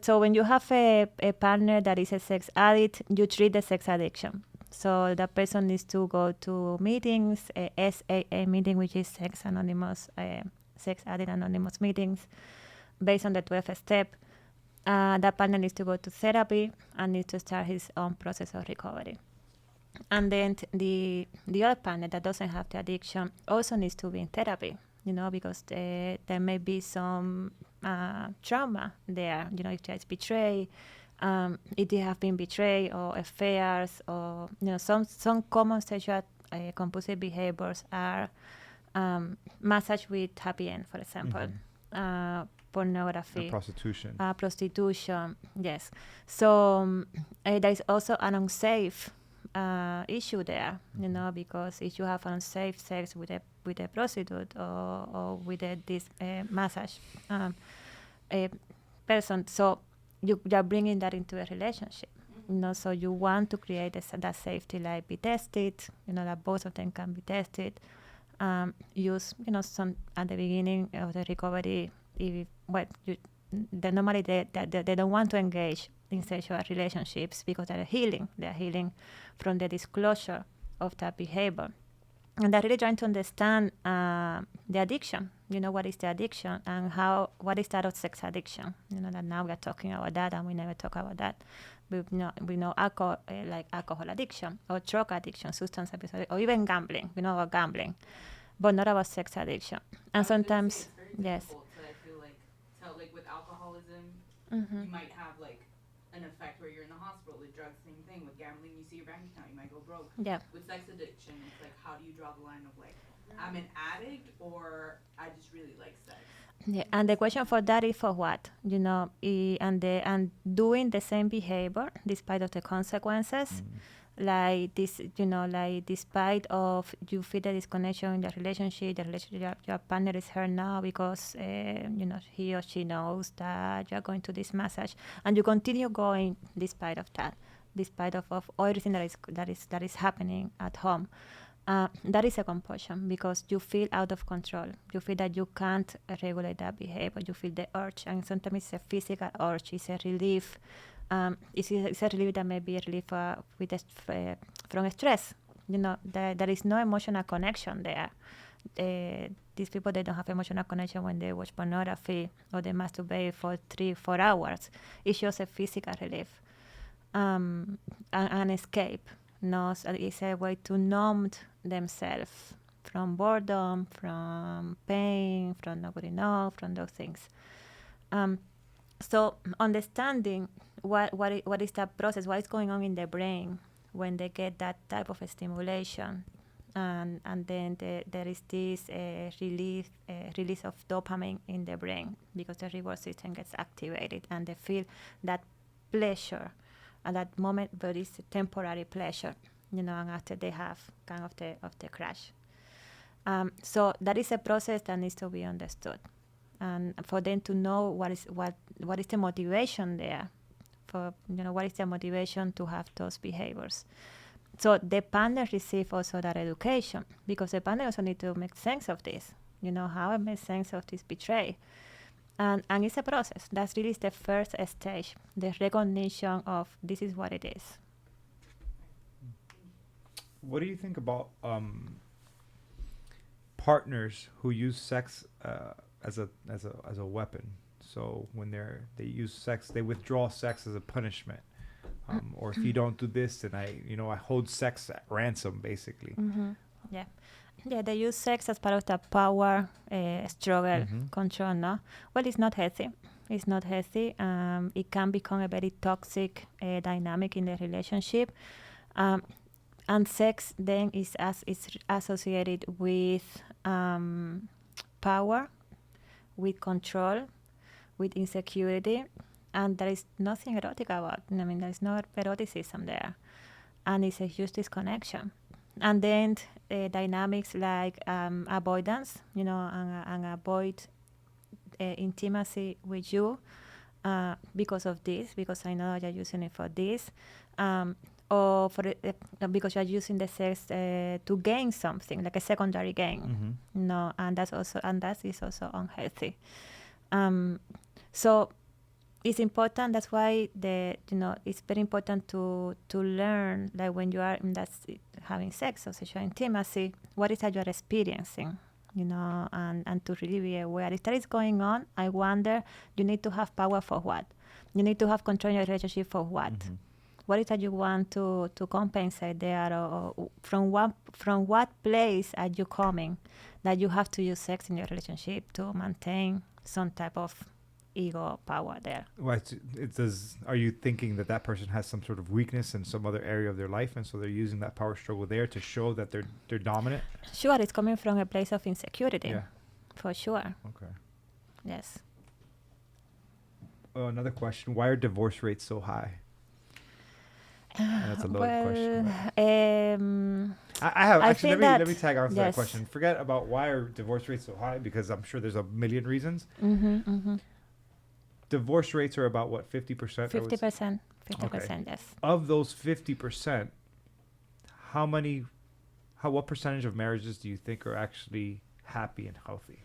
So when you have a partner that is a sex addict, you treat the sex addiction. So that person needs to go to meetings, a SAA meeting, which is Sex Anonymous, Sex Addict Anonymous meetings, based on the 12th step. That partner needs to go to therapy and needs to start his own process of recovery. And then the other partner that doesn't have the addiction also needs to be in therapy, because there may be some trauma there, if there's betray, if they have been betrayed, or affairs, or some common sexual compulsive behaviors are massage with happy end, for example, pornography, prostitution, yes. So there is also an unsafe issue there, because if you have unsafe sex with a prostitute or with this massage person, so you are bringing that into a relationship. So you want to create that safety, like be tested, that both of them can be tested. Use, some at the beginning of the recovery. Normally they don't want to engage in sexual relationships because they're healing. They're healing from the disclosure of that behavior. And they're really trying to understand the addiction. What is the addiction and what is that of sex addiction? That now we're talking about that and we never talk about that. We know alcohol, like alcohol addiction or drug addiction, substance abuse, or even gambling. We know about gambling, but not about sex addiction. And sometimes, yes. So I feel like with alcoholism, you might have like an effect where you're in the hospital. With drugs, same thing. With gambling, you see your bank account, you might go broke. Yeah. With sex addiction, it's like, how do you draw the line of like, I'm an addict or I just really like sex? Yeah, and the question for that is for what? And doing the same behavior despite of the consequences. Like this, like despite of you feel the disconnection in the relationship, your partner is hurt now because, he or she knows that you're going to this massage, and you continue going despite of that, despite of everything that is happening at home. That is a compulsion because you feel out of control. You feel that you can't regulate that behavior. You feel the urge, and sometimes it's a physical urge. It's a relief. It's a relief that may be a relief from stress. There is no emotional connection there. These people, they don't have emotional connection when they watch pornography or they masturbate for 3-4 hours. It's just a physical relief, an escape. It's a way to numb themselves from boredom, from pain, from nobody knows, from those things. So understanding what is that process, what is going on in the brain when they get that type of stimulation, and then there is this release of dopamine in the brain because the reward system gets activated and they feel that pleasure at that moment, but it's a temporary pleasure, and after they have kind of the crash. So that is a process that needs to be understood. And for them to know what is the motivation there, what is the motivation to have those behaviors. So the partner receive also that education because the partner also need to make sense of this. How I make sense of this betray, and it's a process. That's really the first stage, the recognition of this is what it is. What do you think about partners who use sex as a weapon? So when they use sex, they withdraw sex as a punishment, or if you don't do this, then I hold sex at ransom, basically. Yeah, they use sex as part of the power struggle, control. No, well, it's not healthy. It's not healthy. It can become a very toxic dynamic in the relationship. And sex then is associated with power, with control, with insecurity, and there is nothing erotic about it. I mean, there's no eroticism there, and it's a huge disconnection. And then dynamics like avoidance, and avoid intimacy with you because of this, because I know you're using it for this, or for because you're using the sex to gain something, like a secondary gain. Mm-hmm. No, and that is also unhealthy. So it's important. That's why it's very important to learn, like when you are having sex or sexual intimacy, what is that you are experiencing, and to really be aware. If that is going on, I wonder, you need to have power for what? You need to have control in your relationship for what? Mm-hmm. What is that you want to compensate there, or from what place are you coming that you have to use sex in your relationship to maintain some type of ego power there? Right. Are you thinking that person has some sort of weakness in some other area of their life, and so they're using that power struggle there to show that they're dominant? Sure, it's coming from a place of insecurity. Yeah. For sure. Okay. Yes. Another question: why are divorce rates so high? That's a loaded question. I have actually. Let me tag on to that question. Forget about why are divorce rates so high, because I'm sure there's a million reasons. Mm-hmm, mm-hmm. Divorce rates are about what, 50%? 50%. 50%, yes. Of those 50%, what percentage of marriages do you think are actually happy and healthy?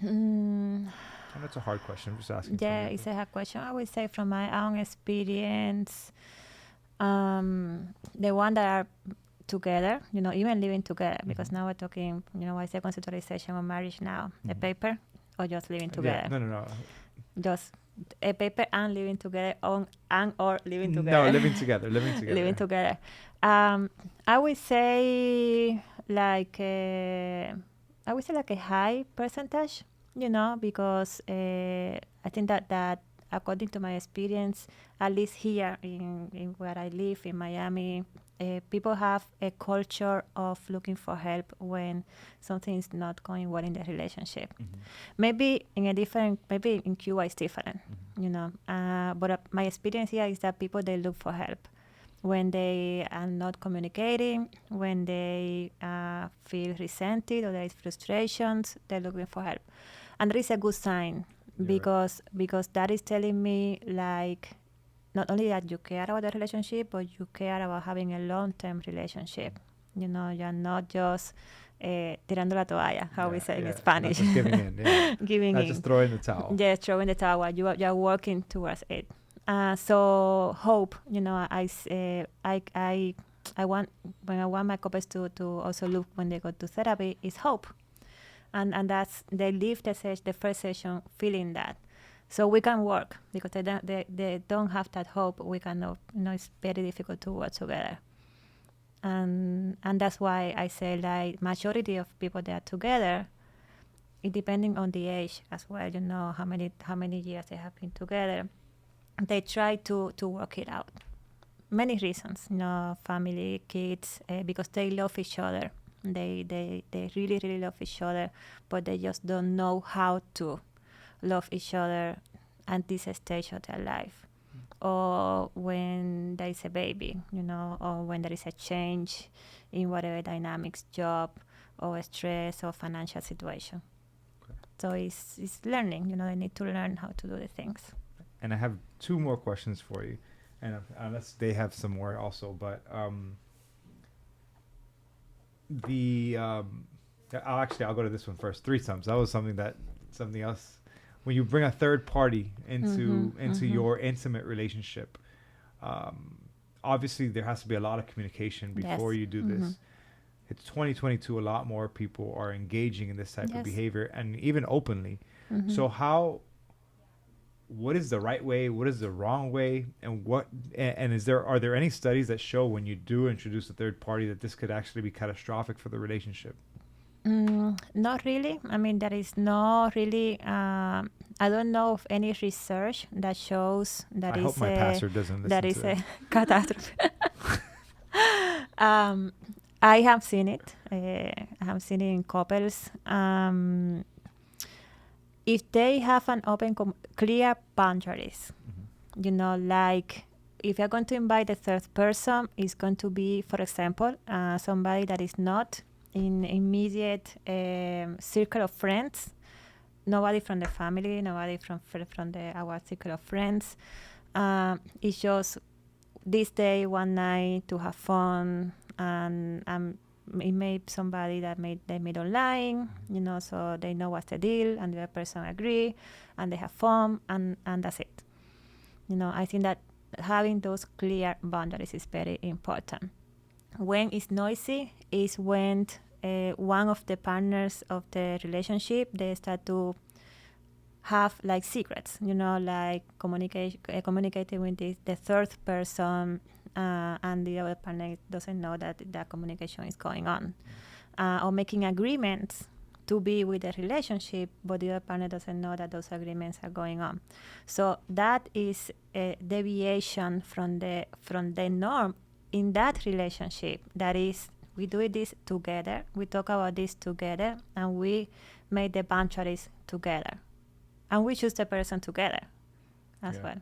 And that's a hard question. I'm just asking. Yeah, it's a hard question. I would say from my own experience, the one that are together, even living together, mm-hmm. because now we're talking, I say conceptualization of marriage now, mm-hmm. a paper or just living together. Yeah, no. Just a paper and living together or living together. No, living together. Living together. I would say like a high percentage. Because I think that according to my experience, at least here in where I live in Miami, people have a culture of looking for help when something is not going well in the relationship. Mm-hmm. Maybe in Cuba it's different, mm-hmm. But my experience here is that people, they look for help when they are not communicating, when they feel resented or there is frustrations, they're looking for help. And there is a good sign, because that is telling me, like, not only that you care about the relationship, but you care about having a long-term relationship. You're not just tirando la toalla, how we say in Spanish. Not just giving in, yeah. Giving not in. Just throwing the towel. Yes, throwing the towel. You are working towards it. So hope, I want, when I want my couples to also look when they go to therapy, is hope. And that's, they leave the first session feeling that. So we can work, because they don't have that hope. We cannot, it's very difficult to work together. And that's why I say, like, majority of people that are together, it depending on the age as well, how many years they have been together, they try to work it out. Many reasons, family, kids, because they love each other. They really, really love each other, but they just don't know how to love each other at this stage of their life. Or when there is a baby, or when there is a change in whatever dynamics, job, or stress, or financial situation. Okay. So it's learning, they need to learn how to do the things. And I have 2 more questions for you, and unless they have some more also, but I'll go to this one first. Threesomes. That was something else. When you bring a third party into mm-hmm. your intimate relationship, obviously there has to be a lot of communication before you do mm-hmm. this. It's 2022. A lot more people are engaging in this type of behavior, and even openly. Mm-hmm. So what is the right way? What is the wrong way? And are there any studies that show when you do introduce a third party that this could actually be catastrophic for the relationship? Not really. I mean, there is no really. I don't know of any research that shows that I is hope my pastor doesn't listen that to is this. a catastrophe. I have seen it. I have seen it in couples. If they have an clear boundaries, like if you're going to invite the third person, it's going to be, for example, somebody that is not in immediate circle of friends, nobody from the family, nobody from our circle of friends. It's just this day, one night to have fun, and it may be somebody that they meet online, so they know what's the deal, and the other person agree, and they have fun, and that's it. I think that having those clear boundaries is very important. When it's noisy is when one of the partners of the relationship, they start to have like secrets, like communicating with the third person, and the other partner doesn't know that that communication is going on, or making agreements to be with the relationship, but the other partner doesn't know that those agreements are going on. So that is a deviation from the norm in that relationship. That is, we do this together, we talk about this together, and we make the boundaries together, and we choose the person together as well.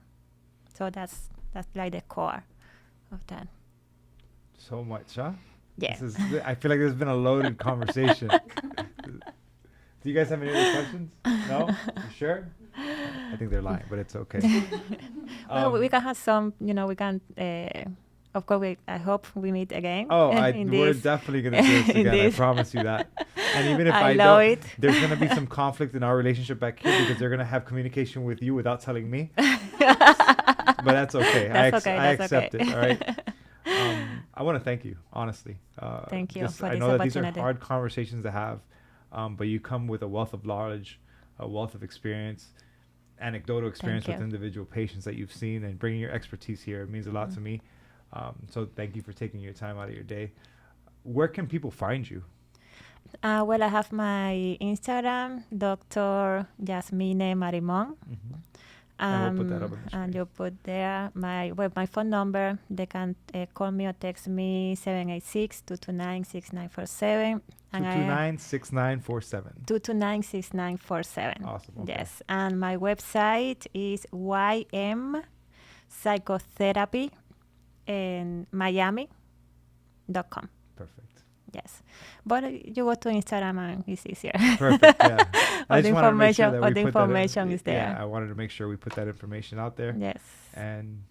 So that's like the core of that. So much, huh? Yeah. I feel like there's been a loaded conversation. Do you guys have any other questions? No? You sure? I think they're lying, but it's okay. Well, we can have some, we can, of course, I hope we meet again. Oh, we're definitely going to do this again. I promise you that. And even if I don't, there's going to be some conflict in our relationship back here because they're going to have communication with you without telling me. But that's okay. I accept it. All right. I want to thank you, honestly. Thank you for I this know that opportunity. these are hard conversations to have, but you come with a wealth of knowledge, a wealth of experience, anecdotal experience with individual patients that you've seen, and bringing your expertise here. It means a lot to me. So thank you for taking your time out of your day. Where can people find you? Well, I have my Instagram, Dr. Yazmine Marimon. And we'll put that up on the screen. And you'll put there my phone number. They can call me or text me 786-229-6947. 229-6947. 229-6947. Awesome. Okay. Yes. And my website is YM Psychotherapy in Miami.com. Perfect. Yes. But you go to Instagram and it's easier. Perfect. Yeah. All the information is there. Yeah, I wanted to make sure we put that information out there. Yes. And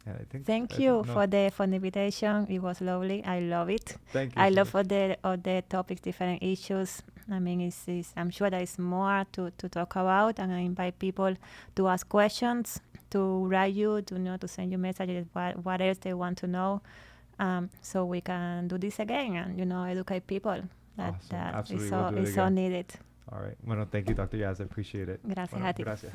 I think. Thank you for the invitation. It was lovely. I love it. Thank you. I love all the topics, different issues. I mean, I'm sure there is more to talk about, and I invite people to ask questions, to write you, to send you messages, what else they want to know. So we can do this again and, educate people. That Absolutely. is so needed. All right. Bueno, thank you, Dr. Yaz. I appreciate it. Gracias a ti. Gracias.